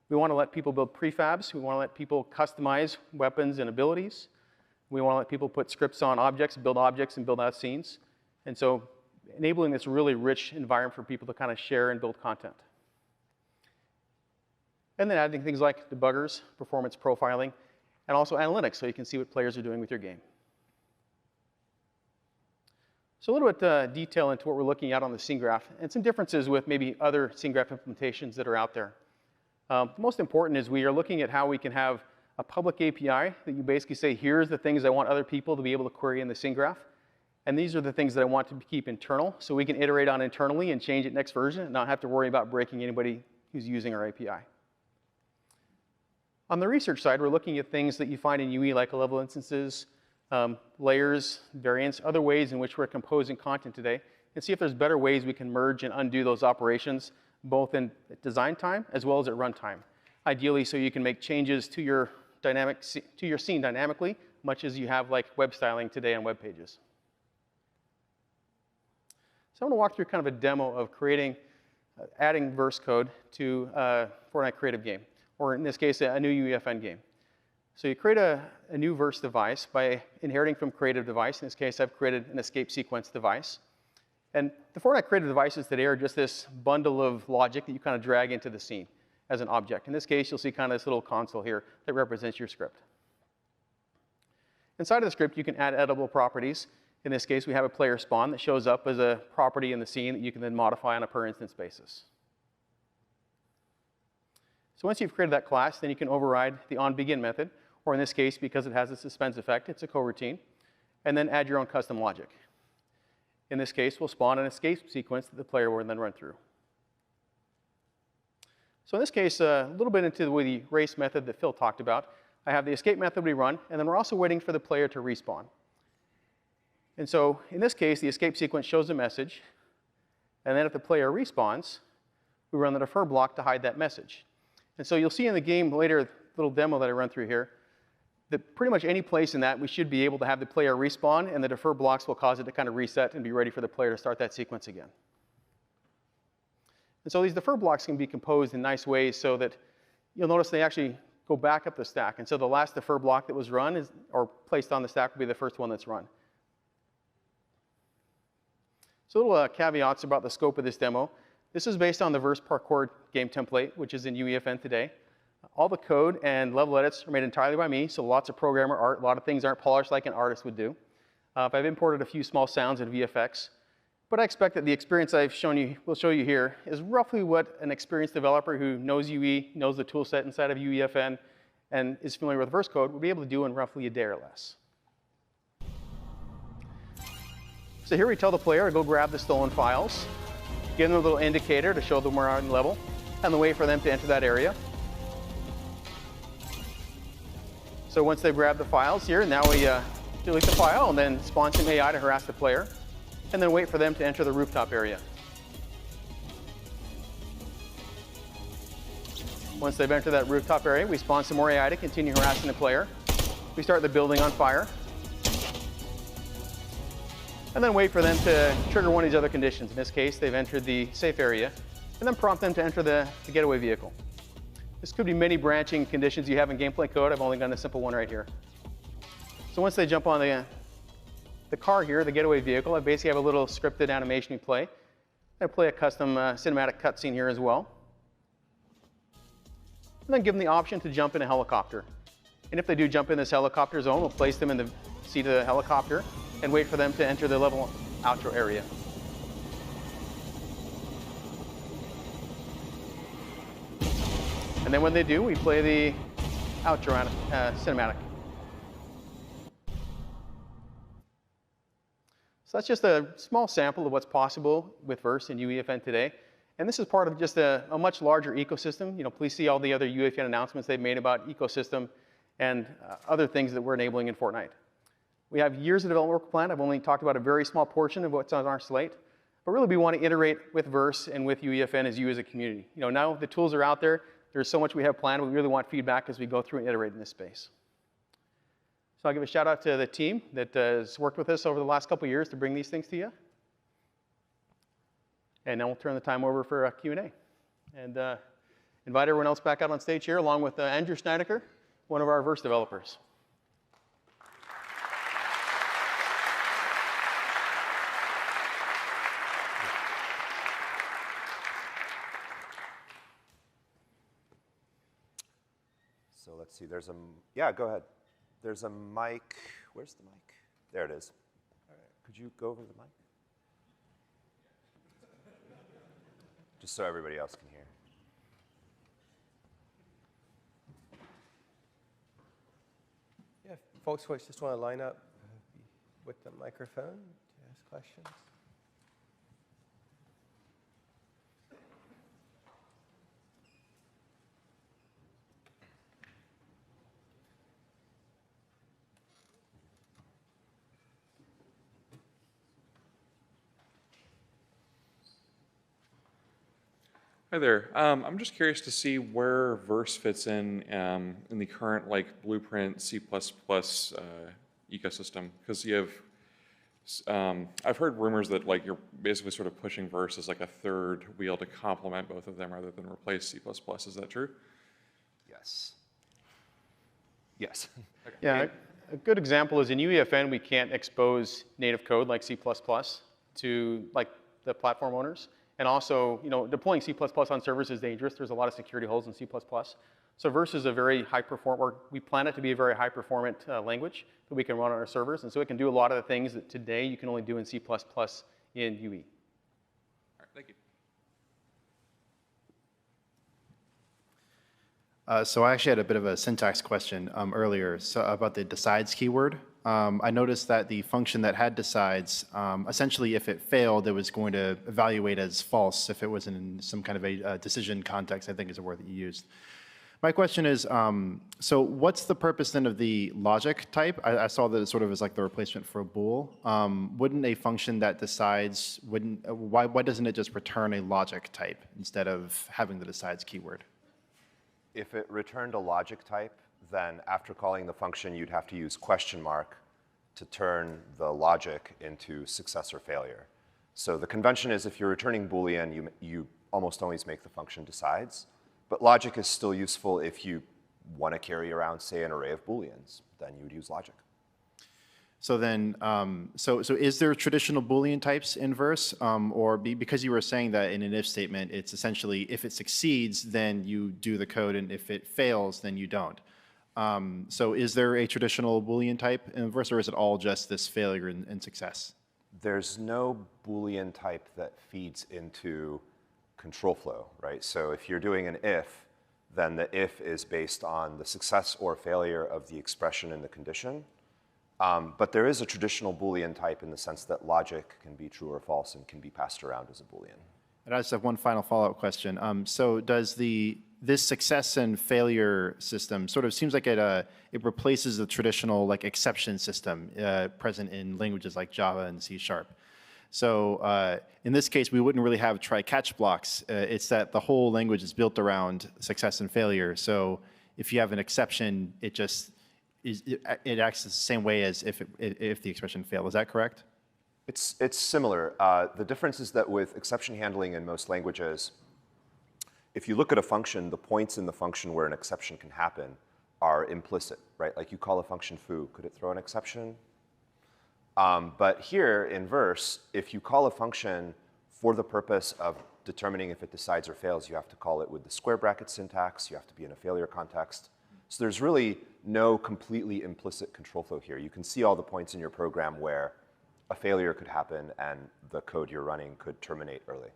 We want to let people build prefabs. We want to let people customize weapons and abilities. We want to let people put scripts on objects, and build out scenes. And so enabling this really rich environment for people to kind of share and build content. And then adding things like debuggers, performance profiling, and also analytics so you can see what players are doing with your game. So a little bit detail into what we're looking at on the scene graph and some differences with maybe other scene graph implementations that are out there. The most important is we are looking at how we can have a public API that you basically say, here's the things I want other people to be able to query in the scene graph. And these are the things that I want to keep internal so we can iterate on internally and change it next version and not have to worry about breaking anybody who's using our API. On the research side, we're looking at things that you find in UE like level instances, layers, variants, other ways in which we're composing content today, and see if there's better ways we can merge and undo those operations, both in design time as well as at runtime. Ideally, so you can make changes to your scene dynamically, much as you have like web styling today on web pages. So I'm going to walk through kind of a demo of adding verse code to a Fortnite creative game, or in this case, a new UEFN game. So you create a new verse device by inheriting from creative device. In this case, I've created an escape sequence device. And the Fortnite creative devices today are just this bundle of logic that you kind of drag into the scene. as an object. In this case, you'll see kind of this little console here that represents your script. Inside of the script, you can add editable properties. In this case, we have a player spawn that shows up as a property in the scene that you can then modify on a per instance basis. So once you've created that class, then you can override the onBegin method, or in this case, because it has a suspense effect, it's a coroutine, and then add your own custom logic. In this case, we'll spawn an escape sequence that the player will then run through. So in this case, a little bit into the race method that Phil talked about, I have the escape method we run, and then we're also waiting for the player to respawn. And so in this case, the escape sequence shows a message, and then if the player respawns, we run the defer block to hide that message. And so you'll see in the game later, little demo that I run through here, that pretty much any place in that, we should be able to have the player respawn, and the defer blocks will cause it to kind of reset and be ready for the player to start that sequence again. And so these defer blocks can be composed in nice ways so that you'll notice they actually go back up the stack. And so the last defer block that was run or placed on the stack will be the first one that's run. So little caveats about the scope of this demo. This is based on the Verse Parkour game template, which is in UEFN today. All the code and level edits are made entirely by me, so lots of programmer art. A lot of things aren't polished like an artist would do. I've imported a few small sounds and VFX. But I expect that the experience I've shown you, will show you here, is roughly what an experienced developer who knows UE, knows the tool set inside of UEFN, and is familiar with verse code would be able to do in roughly a day or less. So here we tell the player to go grab the stolen files, give them a little indicator to show them we're on level, and the way for them to enter that area. So once they've grabbed the files here, now we delete the file and then spawn some AI to harass the player, and then wait for them to enter the rooftop area. Once they've entered that rooftop area, we spawn some more AI to continue harassing the player. We start the building on fire, and then wait for them to trigger one of these other conditions. In this case, they've entered the safe area, and then prompt them to enter the getaway vehicle. This could be many branching conditions you have in gameplay code. I've only done a simple one right here. So once they jump on the car here, the getaway vehicle, I basically have a little scripted animation we play. I play a custom cinematic cutscene here as well. And then give them the option to jump in a helicopter. And if they do jump in this helicopter zone, we'll place them in the seat of the helicopter and wait for them to enter the level outro area. And then when they do, we play the outro cinematic. So that's just a small sample of what's possible with Verse and UEFN today. And this is part of just a much larger ecosystem. You know, please see all the other UEFN announcements they've made about ecosystem and other things that we're enabling in Fortnite. We have years of development work planned. I've only talked about a very small portion of what's on our slate. But really, we want to iterate with Verse and with UEFN as you as a community. You know, now the tools are out there. There's so much we have planned. We really want feedback as we go through and iterate in this space. So I'll give a shout out to the team that has worked with us over the last couple of years to bring these things to you. And now we'll turn the time over for a Q&A. And invite everyone else back out on stage here, along with Andrew Schneideker, one of our Verse developers. So let's see, yeah, go ahead. There's a mic. Where's the mic? There it is. All right. Could you go over the mic? Just so everybody else can hear. Yeah, folks who just want to line up with the microphone to ask questions. Hi there. I'm just curious to see where Verse fits in the current Blueprint C++ ecosystem, because you have. I've heard rumors that you're basically sort of pushing Verse as a third wheel to complement both of them rather than replace C++. Is that true? Yes. Yes. Okay. Yeah, a good example is in UEFN, we can't expose native code like C++ to the platform owners. And also, deploying C++ on servers is dangerous. There's a lot of security holes in C++. So Verse is a very we plan it to be a very high-performant language that we can run on our servers. And so it can do a lot of the things that today you can only do in C++ in UE. All right, thank you. So I actually had a bit of a syntax question earlier about the decides keyword. I noticed that the function that had decides, essentially if it failed, it was going to evaluate as false if it was in some kind of a decision context, I think is a word that you used. My question is, so what's the purpose then of the logic type? I saw that it sort of is like the replacement for a bool. Wouldn't a function that decides, why doesn't it just return a logic type instead of having the decides keyword? If it returned a logic type, then after calling the function, you'd have to use question mark to turn the logic into success or failure. So the convention is if you're returning Boolean, you almost always make the function decides. But logic is still useful if you want to carry around, say, an array of Booleans. Then you would use logic. So then, so is there traditional Boolean types in Verse? Or because you were saying that in an if statement, it's essentially if it succeeds, then you do the code, and if it fails, then you don't. So is there a traditional Boolean type in Verse, or is it all just this failure and success? There's no Boolean type that feeds into control flow, right? So if you're doing an if, then the if is based on the success or failure of the expression in the condition. But there is a traditional Boolean type in the sense that logic can be true or false and can be passed around as a Boolean. And I just have one final follow-up question. So does this success and failure system sort of seems like it replaces the traditional like exception system present in languages like Java and C#. So in this case, we wouldn't really have try-catch blocks. It's that the whole language is built around success and failure. So if you have an exception, it acts the same way as if the expression failed. Is that correct? It's similar. The difference is that with exception handling in most languages, if you look at a function, the points in the function where an exception can happen are implicit, right? Like you call a function foo, could it throw an exception? But here in Verse, if you call a function for the purpose of determining if it decides or fails, you have to call it with the square bracket syntax, you have to be in a failure context. So there's really no completely implicit control flow here. You can see all the points in your program where a failure could happen and the code you're running could terminate early.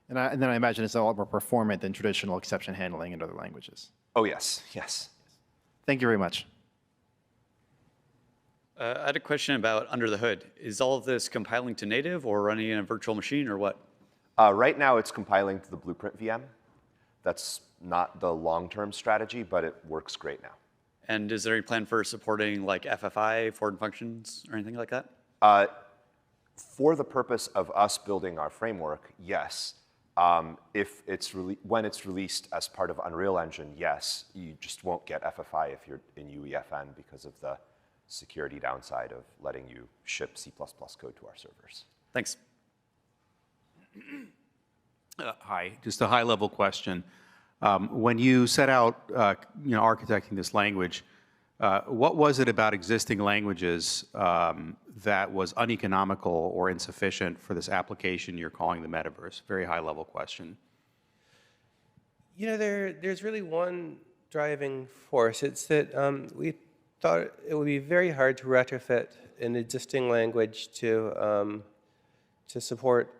And then I imagine it's a lot more performant than traditional exception handling in other languages. Oh, yes, yes. Thank you very much. I had a question about under the hood. Is all of this compiling to native or running in a virtual machine or what? Right now, it's compiling to the Blueprint VM. That's not the long-term strategy, but it works great now. And is there any plan for supporting like FFI, foreign functions, or anything like that? For the purpose of us building our framework, yes. When it's released as part of Unreal Engine, yes. You just won't get FFI if you're in UEFN because of the security downside of letting you ship C++ code to our servers. Thanks. Hi, just a high-level question. When you set out, architecting this language, what was it about existing languages that was uneconomical or insufficient for this application you're calling the metaverse? Very high-level question. There's really one driving force. It's that we thought it would be very hard to retrofit an existing language to support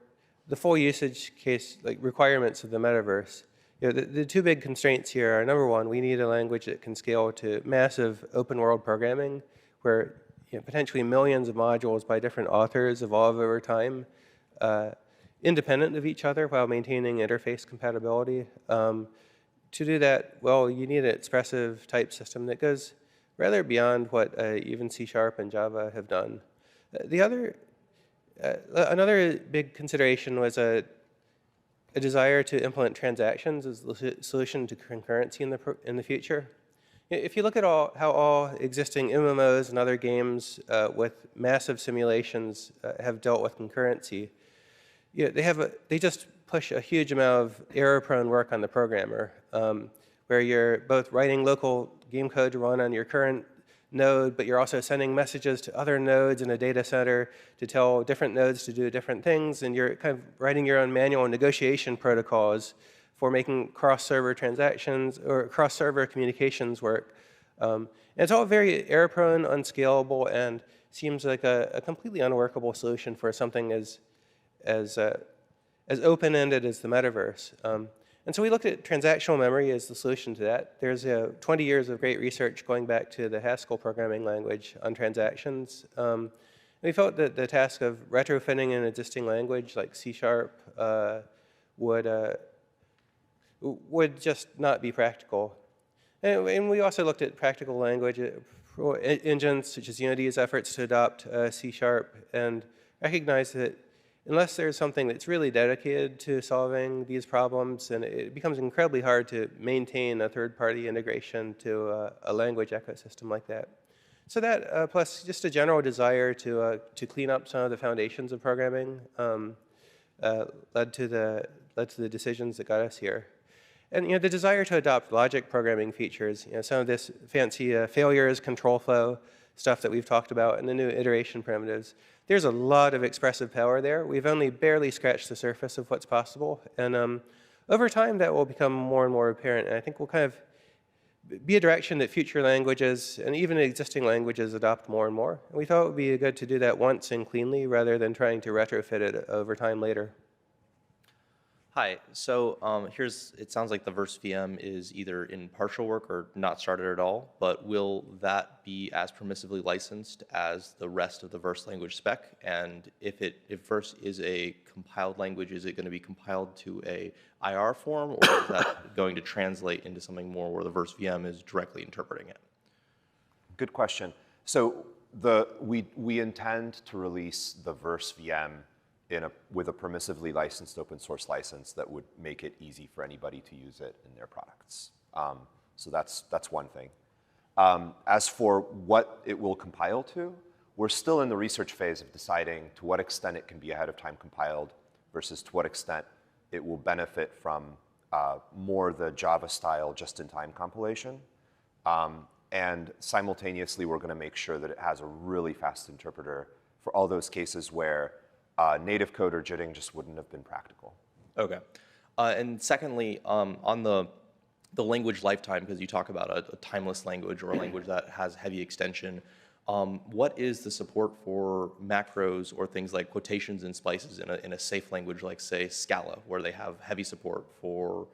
the full usage case requirements of the metaverse. The two big constraints here are, number one, we need a language that can scale to massive open world programming where potentially millions of modules by different authors evolve over time, independent of each other while maintaining interface compatibility. To do that, well, you need an expressive type system that goes rather beyond what even C# and Java have done. Another big consideration was a desire to implement transactions as the solution to concurrency in the future. If you look at how all existing MMOs and other games with massive simulations have dealt with concurrency, they just push a huge amount of error-prone work on the programmer, where you're both writing local game code to run on your current node, but you're also sending messages to other nodes in a data center to tell different nodes to do different things, and you're kind of writing your own manual negotiation protocols for making cross-server transactions or cross-server communications work. And it's all very error-prone, unscalable, and seems like a completely unworkable solution for something as open-ended as the metaverse. And so we looked at transactional memory as the solution to that. There's 20 years of great research going back to the Haskell programming language on transactions. We felt that the task of retrofitting an existing language like C# would just not be practical. And we also looked at practical language engines such as Unity's efforts to adopt C# and recognized that unless there's something that's really dedicated to solving these problems, and it becomes incredibly hard to maintain a third-party integration to a language ecosystem like that. So that, plus just a general desire to clean up some of the foundations of programming, led to the decisions that got us here. And the desire to adopt logic programming features, some of this fancy failures, control flow stuff that we've talked about, and the new iteration primitives. There's a lot of expressive power there. We've only barely scratched the surface of what's possible. And over time, that will become more and more apparent. And I think will kind of be a direction that future languages and even existing languages adopt more and more. And we thought it would be good to do that once and cleanly rather than trying to retrofit it over time later. Hi, so it sounds like the Verse VM is either in partial work or not started at all, but will that be as permissively licensed as the rest of the Verse language spec? And if Verse is a compiled language, is it going to be compiled to a IR form, or is that going to translate into something more where the Verse VM is directly interpreting it? Good question. So we intend to release the Verse VM with a permissively licensed open source license that would make it easy for anybody to use it in their products. So that's one thing. As for what it will compile to, we're still in the research phase of deciding to what extent it can be ahead of time compiled versus to what extent it will benefit from more the Java style just-in-time compilation. And simultaneously, we're going to make sure that it has a really fast interpreter for all those cases where native code or JITting just wouldn't have been practical. Okay. And secondly, on the language lifetime, because you talk about a timeless language or a language that has heavy extension, what is the support for macros or things like quotations and splices in a safe language like, say, Scala, where they have heavy support for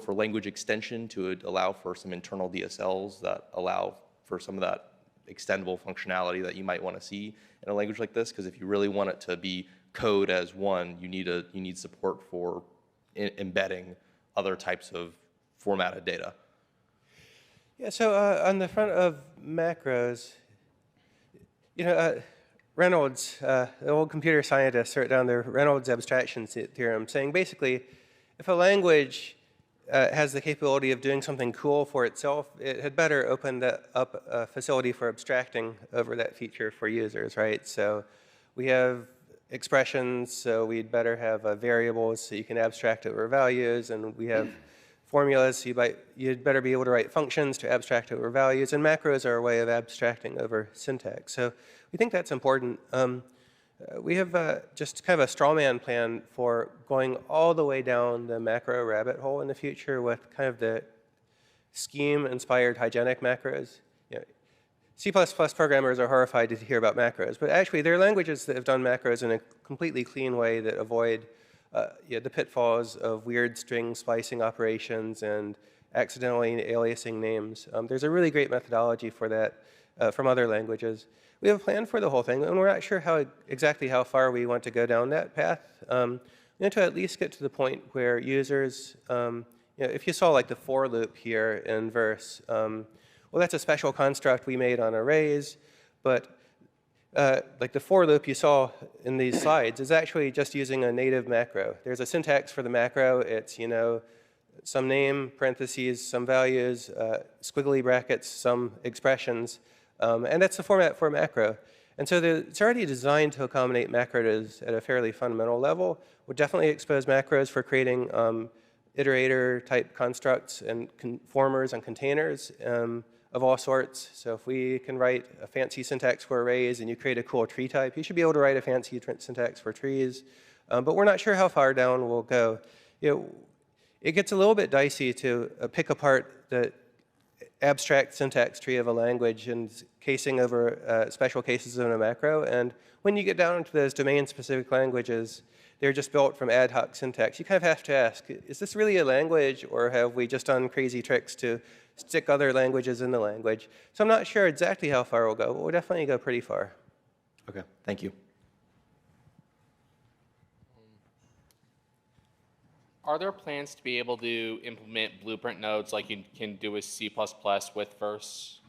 language extension to allow for some internal DSLs that allow for some of that extendable functionality that you might want to see in a language like this? Because if you really want it to be code as one, you need support for embedding other types of formatted data. Yeah, so on the front of macros, Reynolds, the old computer scientist, wrote down the Reynolds abstraction theorem, saying basically, if a language has the capability of doing something cool for itself, it had better open up a facility for abstracting over that feature for users, right? So we have expressions, so we'd better have variables so you can abstract over values, and we have formulas, so you'd better be able to write functions to abstract over values, and macros are a way of abstracting over syntax. So we think that's important. We have just kind of a straw man plan for going all the way down the macro rabbit hole in the future with kind of the scheme-inspired hygienic macros. C++ programmers are horrified to hear about macros, but actually there are languages that have done macros in a completely clean way that avoid the pitfalls of weird string splicing operations and accidentally aliasing names. There's a really great methodology for that from other languages. We have a plan for the whole thing, and we're not sure exactly how far we want to go down that path. We want to at least get to the point where users, if you saw like the for loop here in Verse, well, that's a special construct we made on arrays, but like the for loop you saw in these slides is actually just using a native macro. There's a syntax for the macro. It's some name, parentheses, some values, squiggly brackets, some expressions. And that's the format for a macro. And so it's already designed to accommodate macros at a fairly fundamental level. We'll definitely expose macros for creating iterator-type constructs and conformers and containers. of all sorts. So if we can write a fancy syntax for arrays and you create a cool tree type, you should be able to write a fancy syntax for trees. But we're not sure how far down we'll go. It gets a little bit dicey to pick apart the abstract syntax tree of a language and casing over special cases in a macro. And when you get down into those domain-specific languages, they're just built from ad hoc syntax. You kind of have to ask, is this really a language, or have we just done crazy tricks to stick other languages in the language? So I'm not sure exactly how far we'll go, but we'll definitely go pretty far. Okay, thank you. Are there plans to be able to implement blueprint nodes like you can do with C++ with verse?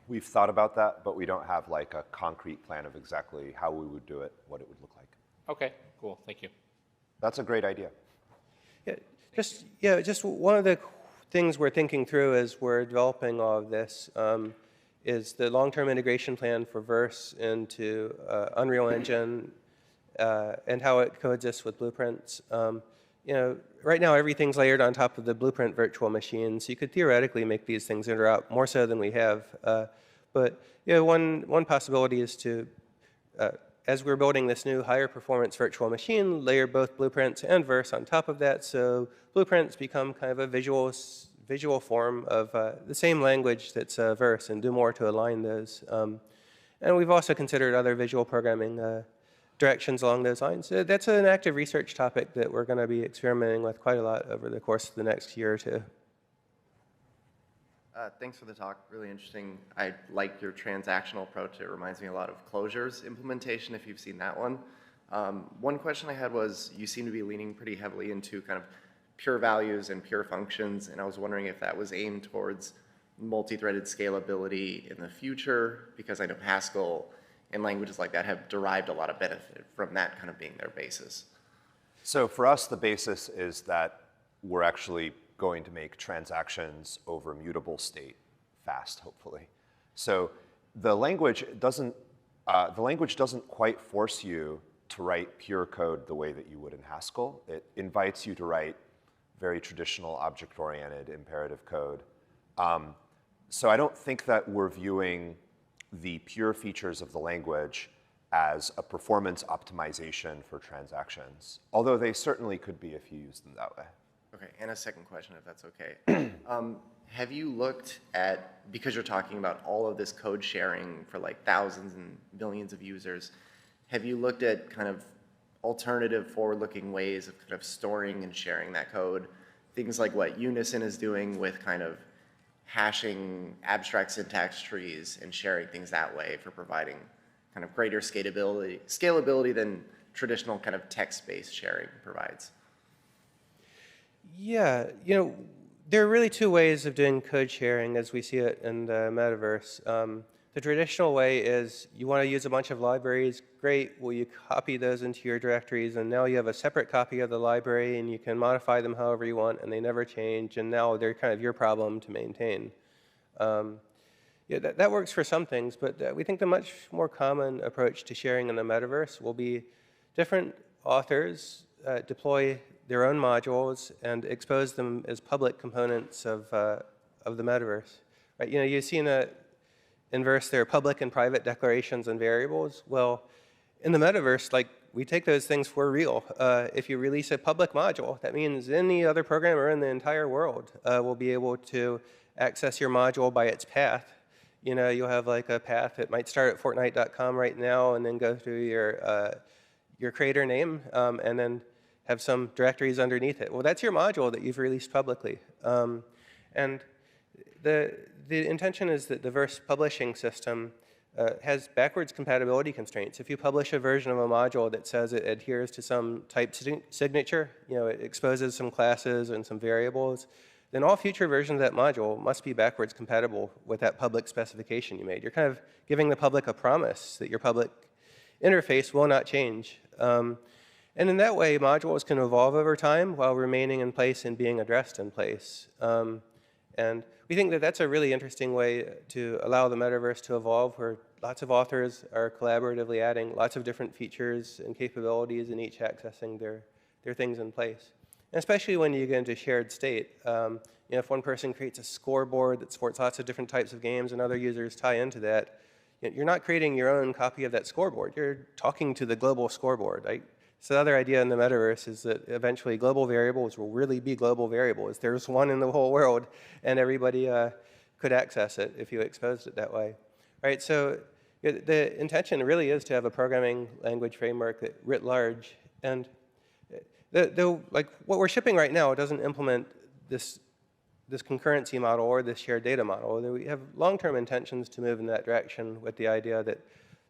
We've thought about that, but we don't have like a concrete plan of exactly how we would do it, what it would look like. Okay, cool, thank you. That's a great idea. Just one of the things we're thinking through as we're developing all of this is the long-term integration plan for Verse into Unreal Engine and how it coexists with blueprints. Right now everything's layered on top of the blueprint virtual machine, so you could theoretically make these things interop more so than we have. But one possibility is to, as we're building this new higher performance virtual machine, layer both blueprints and Verse on top of that, so blueprints become kind of a visual form of the same language that's Verse, and do more to align those. And we've also considered other visual programming directions along those lines. That's an active research topic that we're going to be experimenting with quite a lot over the course of the next year or two. Thanks for the talk, really interesting. I like your transactional approach. It reminds me a lot of Closures implementation, if you've seen that one. One question I had was, you seem to be leaning pretty heavily into kind of pure values and pure functions, and I was wondering if that was aimed towards multi-threaded scalability in the future, because I know Haskell and languages like that have derived a lot of benefit from that kind of being their basis. So for us, the basis is that we're actually going to make transactions over mutable state fast, hopefully. So the language doesn't quite force you to write pure code the way that you would in Haskell. It invites you to write very traditional object-oriented imperative code. So I don't think that we're viewing the pure features of the language as a performance optimization for transactions, although they certainly could be if you use them that way. Okay, and a second question, if that's okay. Have you looked at, because you're talking about all of this code sharing for like thousands and millions of users, have you looked at kind of alternative forward-looking ways of kind of storing and sharing that code? Things like what Unison is doing with kind of hashing abstract syntax trees and sharing things that way for providing kind of greater scalability than traditional kind of text-based sharing provides. Yeah, there are really two ways of doing code sharing as we see it in the metaverse. The traditional way is you want to use a bunch of libraries. Great, well, you copy those into your directories, and now you have a separate copy of the library, and you can modify them however you want, and they never change, and now they're kind of your problem to maintain. That works for some things, but we think the much more common approach to sharing in the metaverse will be different authors deploy their own modules and expose them as public components of the metaverse. Right? You've seen that in Verse there are public and private declarations and variables. Well, in the metaverse, we take those things for real. If you release a public module, that means any other programmer in the entire world will be able to access your module by its path. You'll have like a path that might start at Fortnite.com right now and then go through your creator name and then have some directories underneath it. Well, that's your module that you've released publicly. And the intention is that the Verse publishing system has backwards compatibility constraints. If you publish a version of a module that says it adheres to some type signature, it exposes some classes and some variables, then all future versions of that module must be backwards compatible with that public specification you made. You're kind of giving the public a promise that your public interface will not change. And in that way, modules can evolve over time while remaining in place and being addressed in place. And we think that that's a really interesting way to allow the metaverse to evolve, where lots of authors are collaboratively adding lots of different features and capabilities and each accessing their things in place. And especially when you get into shared state, if one person creates a scoreboard that supports lots of different types of games and other users tie into that, you're not creating your own copy of that scoreboard. You're talking to the global scoreboard. Right? So the other idea in the metaverse is that eventually global variables will really be global variables. There's one in the whole world, and everybody could access it if you exposed it that way. Right? So the intention really is to have a programming language framework that writ large. And like what we're shipping right now doesn't implement this concurrency model or this shared data model. We have long-term intentions to move in that direction with the idea that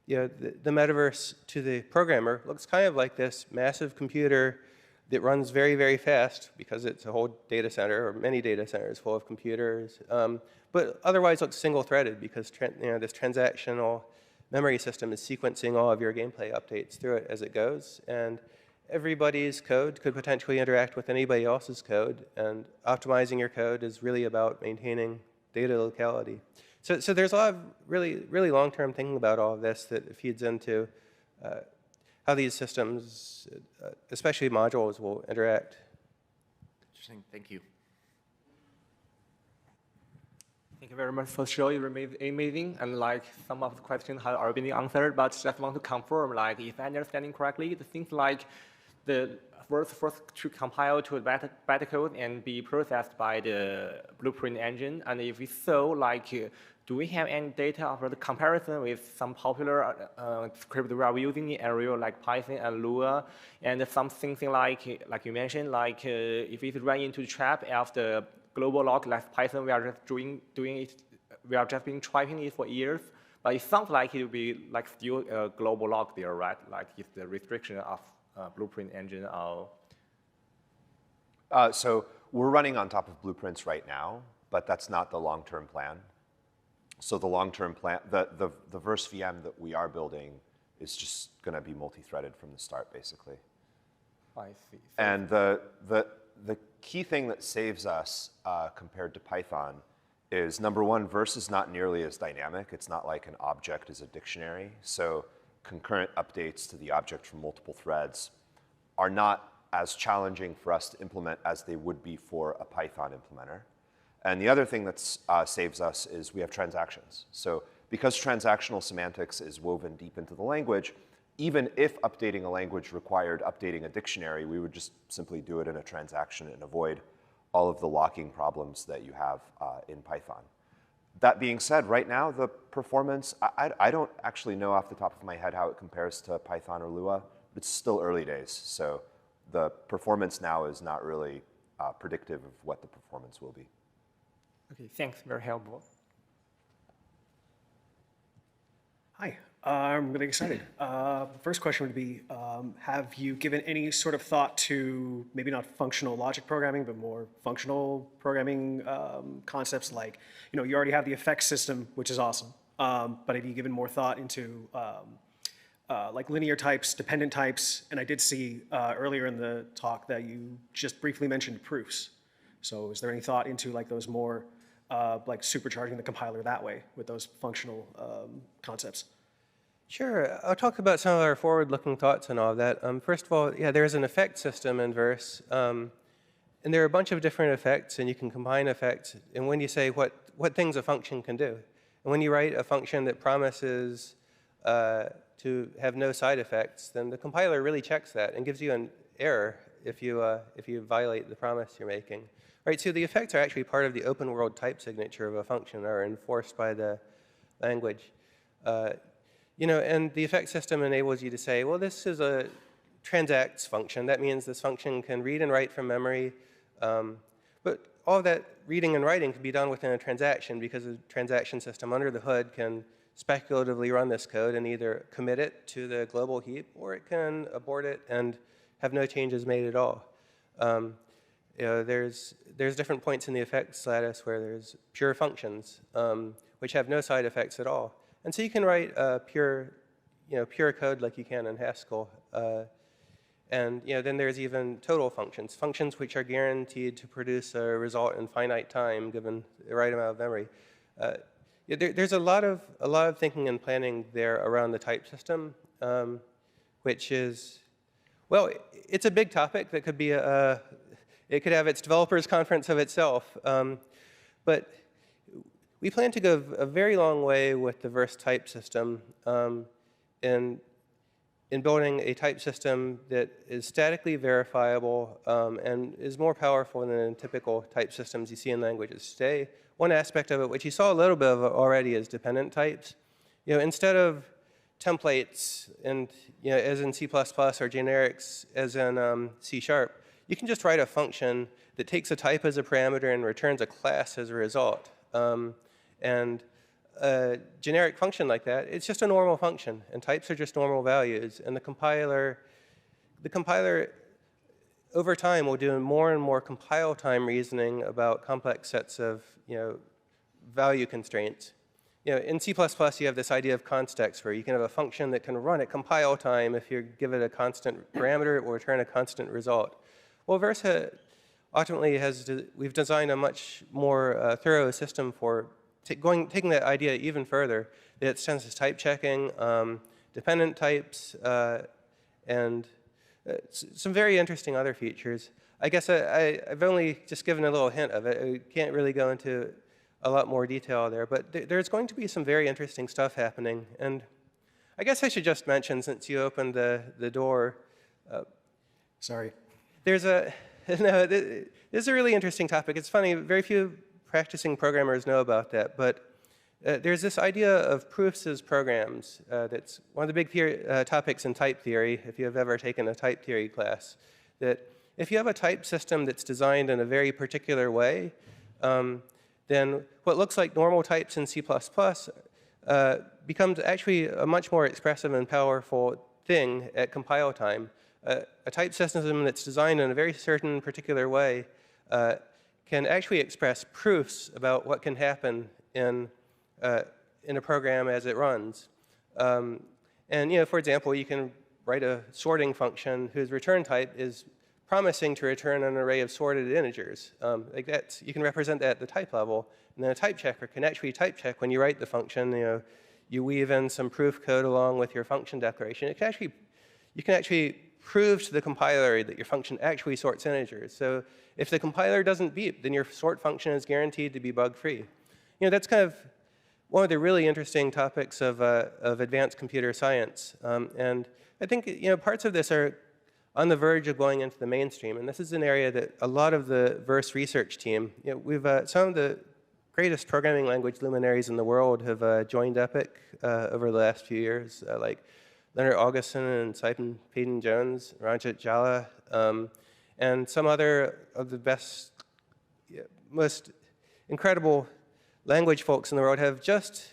the metaverse to the programmer looks kind of like this massive computer that runs very, very fast because it's a whole data center or many data centers full of computers, but otherwise looks single-threaded because this transactional memory system is sequencing all of your gameplay updates through it as it goes. And everybody's code could potentially interact with anybody else's code, and optimizing your code is really about maintaining data locality. So there's a lot of really long-term thinking about all of this that feeds into how these systems, especially modules, will interact. Interesting. Thank you. Thank you very much for showing. Amazing. And like some of the questions have already been answered, but just want to confirm, like if I'm understanding correctly, the things like the first to compile to a beta code and be processed by the Blueprint engine. And if so, like, do we have any data of the comparison with some popular script we are using in area like Python and Lua, and something like you mentioned, like if it run into the trap of the global log like Python, we are just doing it. We are just been typing it for years, but it sounds like it will be like still a global log there, right? Like it's the restriction of Blueprint engine. Or So we're running on top of Blueprints right now, but that's not the long-term plan. So the long-term plan, the Verse VM that we are building is just going to be multi-threaded from the start, basically. I see. And the key thing that saves us compared to Python is, number one, Verse is not nearly as dynamic. It's not like an object is a dictionary. So concurrent updates to the object from multiple threads are not as challenging for us to implement as they would be for a Python implementer. And the other thing that saves us is we have transactions. So because transactional semantics is woven deep into the language, even if updating a language required updating a dictionary, we would just simply do it in a transaction and avoid all of the locking problems that you have in Python. That being said, right now, the performance, I don't actually know off the top of my head how it compares to Python or Lua, but it's still early days. So the performance now is not really predictive of what the performance will be. Okay, thanks. Very helpful. Hi, I'm really excited. First question would be, have you given any sort of thought to maybe not functional logic programming, but more functional programming concepts like, you already have the effects system, which is awesome, but have you given more thought into like linear types, dependent types? And I did see earlier in the talk that you just briefly mentioned proofs. So is there any thought into like those more like supercharging the compiler that way with those functional concepts? Sure. I'll talk about some of our forward-looking thoughts and all of that. First of all, yeah, there's an effect system in Verse, and there are a bunch of different effects, and you can combine effects. And when you say what things a function can do, and when you write a function that promises to have no side effects, then the compiler really checks that and gives you an error if you violate the promise you're making. Right, so the effects are actually part of the open world type signature of a function, are enforced by the language. And the effect system enables you to say, well, this is a transacts function. That means this function can read and write from memory. But all that reading and writing can be done within a transaction because the transaction system under the hood can speculatively run this code and either commit it to the global heap, or it can abort it and have no changes made at all. There's different points in the effects lattice where there's pure functions, which have no side effects at all. And so you can write pure code like you can in Haskell. And then there's even total functions, functions which are guaranteed to produce a result in finite time given the right amount of memory. There's a lot of thinking and planning there around the type system, which is, well, it's a big topic that could be It could have its developers conference of itself. But we plan to go a very long way with the verse type system in building a type system that is statically verifiable and is more powerful than typical type systems you see in languages today. One aspect of it, which you saw a little bit of already, is dependent types. Instead of templates and as in C++ or generics as in C#, you can just write a function that takes a type as a parameter and returns a class as a result. And a generic function like that, it's just a normal function, and types are just normal values. And the compiler over time will do more and more compile time reasoning about complex sets of value constraints. In C++, you have this idea of constext, where you can have a function that can run at compile time. If you give it a constant parameter, it will return a constant result. Well, Verse ultimately we've designed a much more thorough system for taking that idea even further. It extends to type checking, dependent types, and some very interesting other features. I guess I've only just given a little hint of it. I can't really go into a lot more detail there, but there's going to be some very interesting stuff happening. And I guess I should just mention, since you opened the door. Sorry. There's a this is a really interesting topic. It's funny, very few practicing programmers know about that, but there's this idea of proofs as programs. That's one of the big topics in type theory, if you have ever taken a type theory class, that if you have a type system that's designed in a very particular way, then what looks like normal types in C++ becomes actually a much more expressive and powerful thing at compile time. A type system that's designed in a very certain particular way can actually express proofs about what can happen in a program as it runs. And for example, you can write a sorting function whose return type is promising to return an array of sorted integers. Like that, you can represent that at the type level, and then a type checker can actually type check when you write the function. You weave in some proof code along with your function declaration. You can actually prove to the compiler that your function actually sorts integers. So if the compiler doesn't beep, then your sort function is guaranteed to be bug-free. That's kind of one of the really interesting topics of advanced computer science. And I think parts of this are on the verge of going into the mainstream. And this is an area that a lot of the Verse research team, some of the greatest programming language luminaries in the world have joined EPIC over the last few years, like Leonard Augustin and Saipan Payton-Jones, Ranjit Jala, and some other of the best, most incredible language folks in the world have just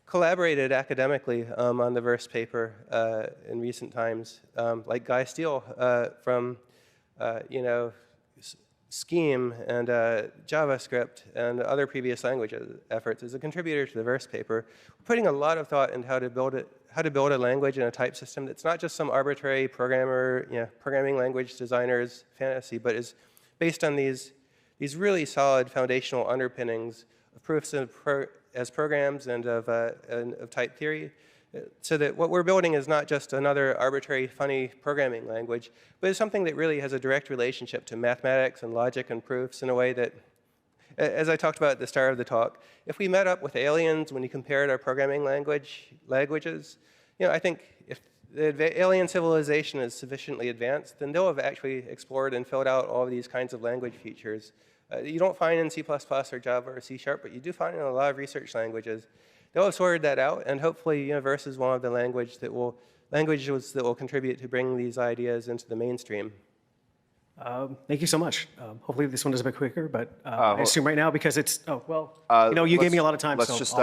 collaborated academically on the Verse paper in recent times, like Guy Steele from Scheme and JavaScript and other previous language efforts as a contributor to the Verse paper. We're putting a lot of thought into how to build a language and a type system that's not just some arbitrary programming language designer's fantasy, but is based on these really solid foundational underpinnings of proofs as programs and of type theory, so that what we're building is not just another arbitrary, funny programming language, but it's something that really has a direct relationship to mathematics and logic and proofs in a way that, as I talked about at the start of the talk, if we met up with aliens when you compared our programming languages, I think if the alien civilization is sufficiently advanced, then they'll have actually explored and filled out all of these kinds of language features. You don't find in C++ or Java or C#, but you do find in a lot of research languages. They'll have sorted that out, and hopefully Verse is one of the languages that will contribute to bringing these ideas into the mainstream. Thank you so much. Hopefully this one is a bit quicker, but I assume right now, because it's, you gave me a lot of time. Let's so just,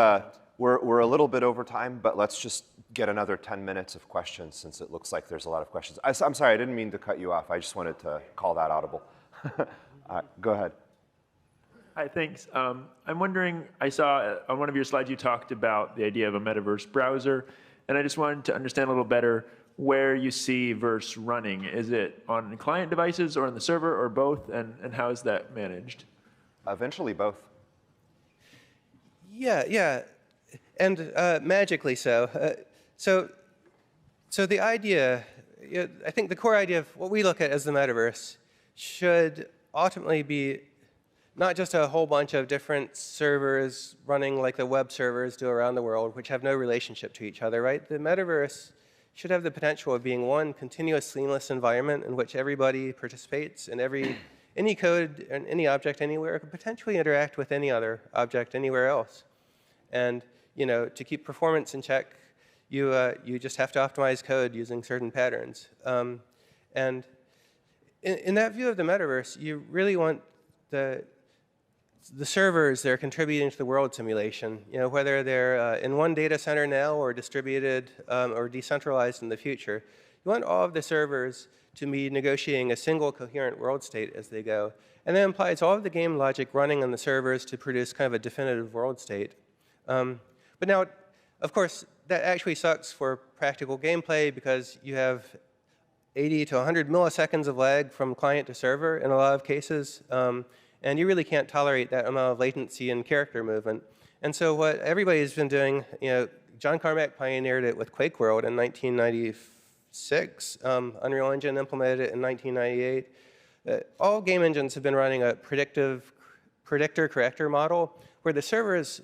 we're a little bit over time, but let's just get another 10 minutes of questions, since it looks like there's a lot of questions. I'm sorry, I didn't mean to cut you off. I just wanted to call that audible. Go ahead. Hi, thanks. I'm wondering, I saw on one of your slides you talked about the idea of a metaverse browser, and I just wanted to understand a little better where you see Verse running. Is it on client devices or on the server or both, and how is that managed? Eventually both. Yeah, and magically so. So the idea, I think the core idea of what we look at as the metaverse should ultimately be not just a whole bunch of different servers running like the web servers do around the world, which have no relationship to each other, right? The metaverse should have the potential of being one continuous seamless environment in which everybody participates and any code and any object anywhere could potentially interact with any other object anywhere else. And to keep performance in check, you just have to optimize code using certain patterns. And in that view of the metaverse, you really want the servers that are contributing to the world simulation, whether they're in one data center now or distributed or decentralized in the future. You want all of the servers to be negotiating a single coherent world state as they go. And that implies all of the game logic running on the servers to produce kind of a definitive world state. But now, of course, that actually sucks for practical gameplay because you have 80 to 100 milliseconds of lag from client to server in a lot of cases. And you really can't tolerate that amount of latency and character movement. And so what everybody's been doing, John Carmack pioneered it with Quake World in 1996. Unreal Engine implemented it in 1998. All game engines have been running a predictor-corrector model where the server is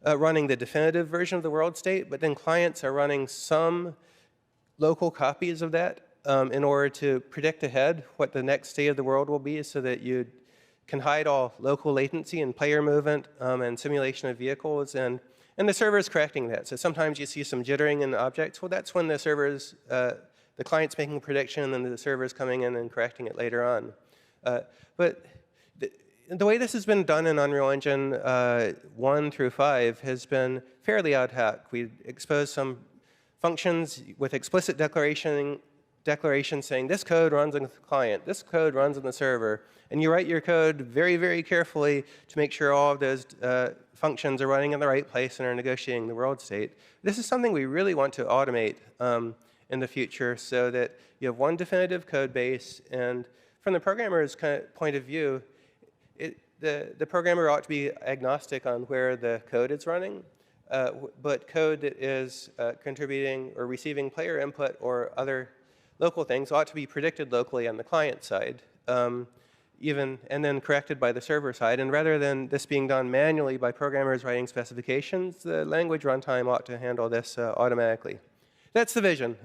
running the definitive version of the world state, but then clients are running some local copies of that in order to predict ahead what the next state of the world will be so that you can hide all local latency and player movement and simulation of vehicles. And the server is correcting that. So sometimes you see some jittering in the objects. Well, that's when the server's, the client's making a prediction and then the server's coming in and correcting it later on. But the way this has been done in Unreal Engine 1 through 5 has been fairly ad hoc. We expose some functions with explicit declarations saying this code runs on the client, this code runs on the server, and you write your code very, very carefully to make sure all of those functions are running in the right place and are negotiating the world state. This is something we really want to automate in the future so that you have one definitive code base, and from the programmer's point of view, the programmer ought to be agnostic on where the code is running, but code that is contributing or receiving player input or other local things ought to be predicted locally on the client side, and then corrected by the server side. And rather than this being done manually by programmers writing specifications, the language runtime ought to handle this automatically. That's the vision.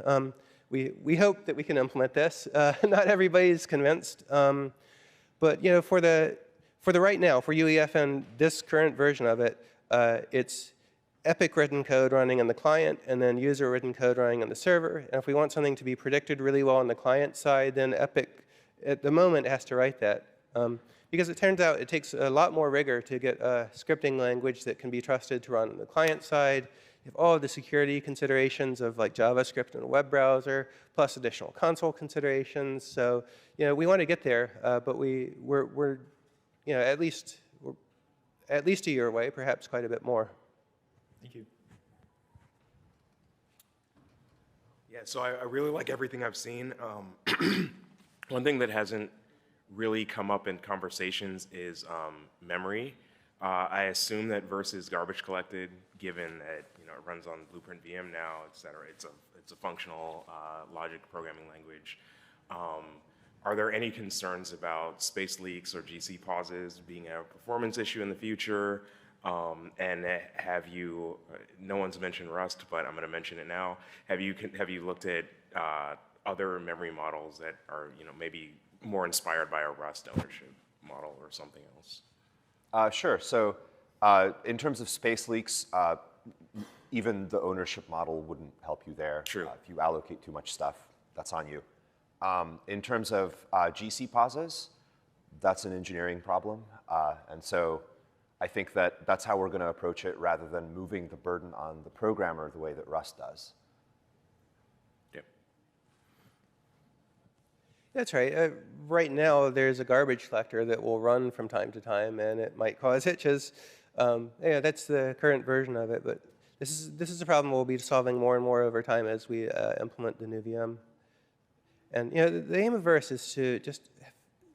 We hope that we can implement this. Not everybody's convinced, but for the right now, for UEF and this current version of it, it's Epic written code running on the client, and then user written code running on the server. And if we want something to be predicted really well on the client side, then Epic, at the moment, has to write that. Because it turns out it takes a lot more rigor to get a scripting language that can be trusted to run on the client side. You have all of the security considerations of like JavaScript in a web browser, plus additional console considerations. So we want to get there, but we're at least a year away, perhaps quite a bit more. Thank you. Yeah, so I really like everything I've seen. One thing that hasn't really come up in conversations is memory. I assume that Verse is garbage collected, given that it runs on Blueprint VM now, et cetera. It's a functional logic programming language. Are there any concerns about space leaks or GC pauses being a performance issue in the future? And have you, no one's mentioned Rust, but I'm going to mention it now. Have you looked at other memory models that are maybe more inspired by a Rust ownership model or something else? Sure. So in terms of space leaks, even the ownership model wouldn't help you there. True. If you allocate too much stuff, that's on you. In terms of GC pauses, that's an engineering problem. And so I think that that's how we're going to approach it rather than moving the burden on the programmer the way that Rust does. Yep. That's right. Right now, there's a garbage collector that will run from time to time, and it might cause hitches. Yeah, that's the current version of it, but this is a problem we'll be solving more and more over time as we implement the new VM. And the aim of Verse is to just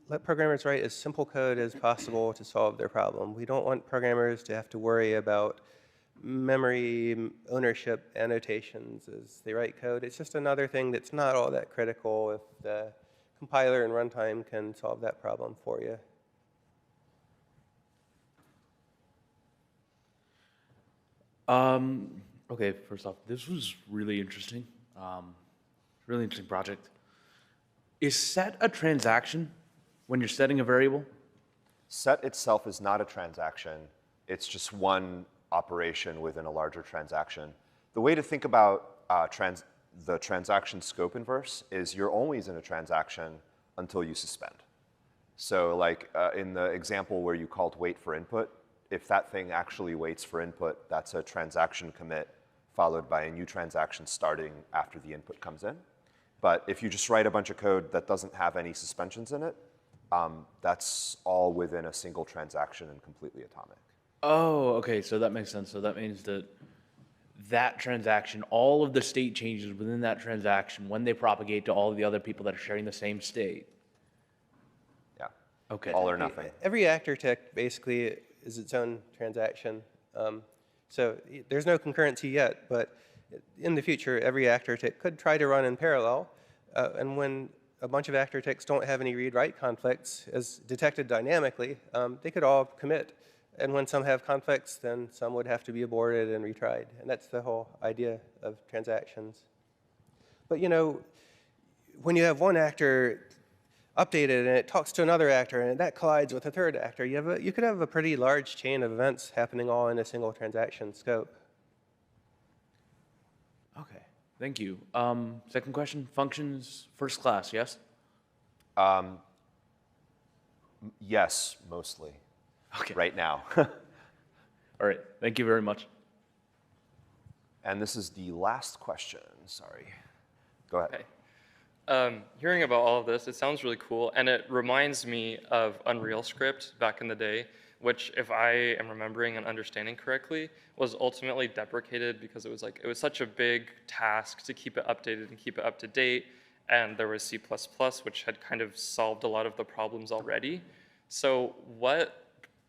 let programmers write as simple code as possible to solve their problem. We don't want programmers to have to worry about memory ownership annotations as they write code. It's just another thing that's not all that critical if the compiler and runtime can solve that problem for you. Okay, first off, this was really interesting. Really interesting project. Is set a transaction when you're setting a variable? Set itself is not a transaction. It's just one operation within a larger transaction. The way to think about the transaction scope inverse is you're always in a transaction until you suspend. So like in the example where you called wait for input, if that thing actually waits for input, that's a transaction commit followed by a new transaction starting after the input comes in. But if you just write a bunch of code that doesn't have any suspensions in it, that's all within a single transaction and completely atomic. Oh, okay, so that makes sense. So that means that that transaction, all of the state changes within that transaction, when they propagate to all of the other people that are sharing the same state. Yeah. Okay. All or nothing. Every actor tech basically is its own transaction. So there's no concurrency yet, but in the future, every actor tech could try to run in parallel. And when a bunch of actor techs don't have any read-write conflicts as detected dynamically, they could all commit. And when some have conflicts, then some would have to be aborted and retried. And that's the whole idea of transactions. But you know, when you have one actor updated and it talks to another actor and that collides with a third actor, you could have a pretty large chain of events happening all in a single transaction scope. Okay, thank you. Second question, functions first class, yes? Yes, mostly. Okay. Right now. All right, thank you very much. And this is the last question, sorry. Go ahead. Okay. Hearing about all of this, it sounds really cool, and it reminds me of Unreal Script back in the day, which, if I am remembering and understanding correctly, was ultimately deprecated because it was such a big task to keep it updated and keep it up to date, and there was C++, which had kind of solved a lot of the problems already. So what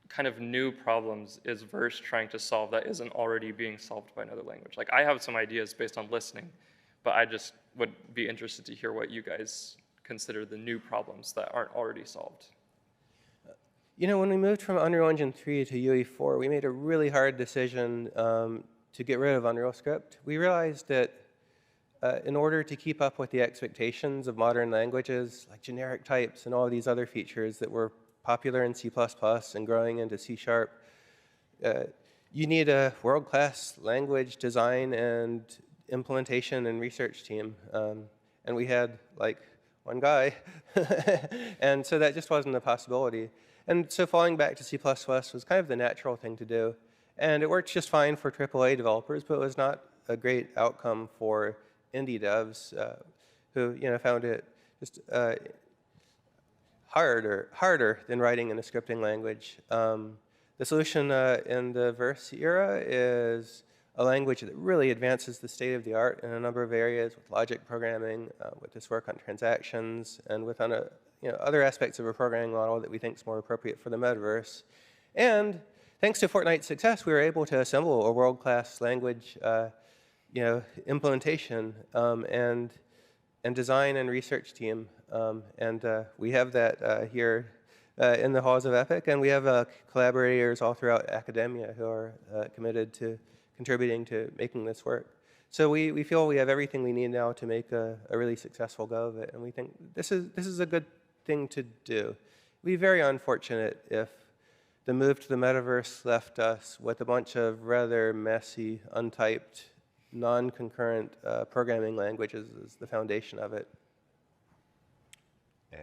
kind of new problems is Verse trying to solve that isn't already being solved by another language? Like, I have some ideas based on listening, but I just would be interested to hear what you guys consider the new problems that aren't already solved. You know, when we moved from Unreal Engine 3 to UE4, we made a really hard decision to get rid of Unreal Script. We realized that in order to keep up with the expectations of modern languages, like generic types and all of these other features that were popular in C++ and growing into C#, you need a world-class language design and implementation and research team. And we had like one guy, and so that just wasn't a possibility. And so falling back to C++ was kind of the natural thing to do. And it worked just fine for AAA developers, but it was not a great outcome for indie devs who found it just harder than writing in a scripting language. The solution in the Verse era is a language that really advances the state of the art in a number of areas, with logic programming, with this work on transactions, and with other aspects of a programming model that we think is more appropriate for the metaverse. And thanks to Fortnite's success, we were able to assemble a world-class language implementation and design and research team. And we have that here in the halls of Epic, and we have collaborators all throughout academia who are committed to contributing to making this work. So we feel we have everything we need now to make a really successful go of it, and we think this is a good thing to do. It would be very unfortunate if the move to the metaverse left us with a bunch of rather messy, untyped, non-concurrent programming languages as the foundation of it.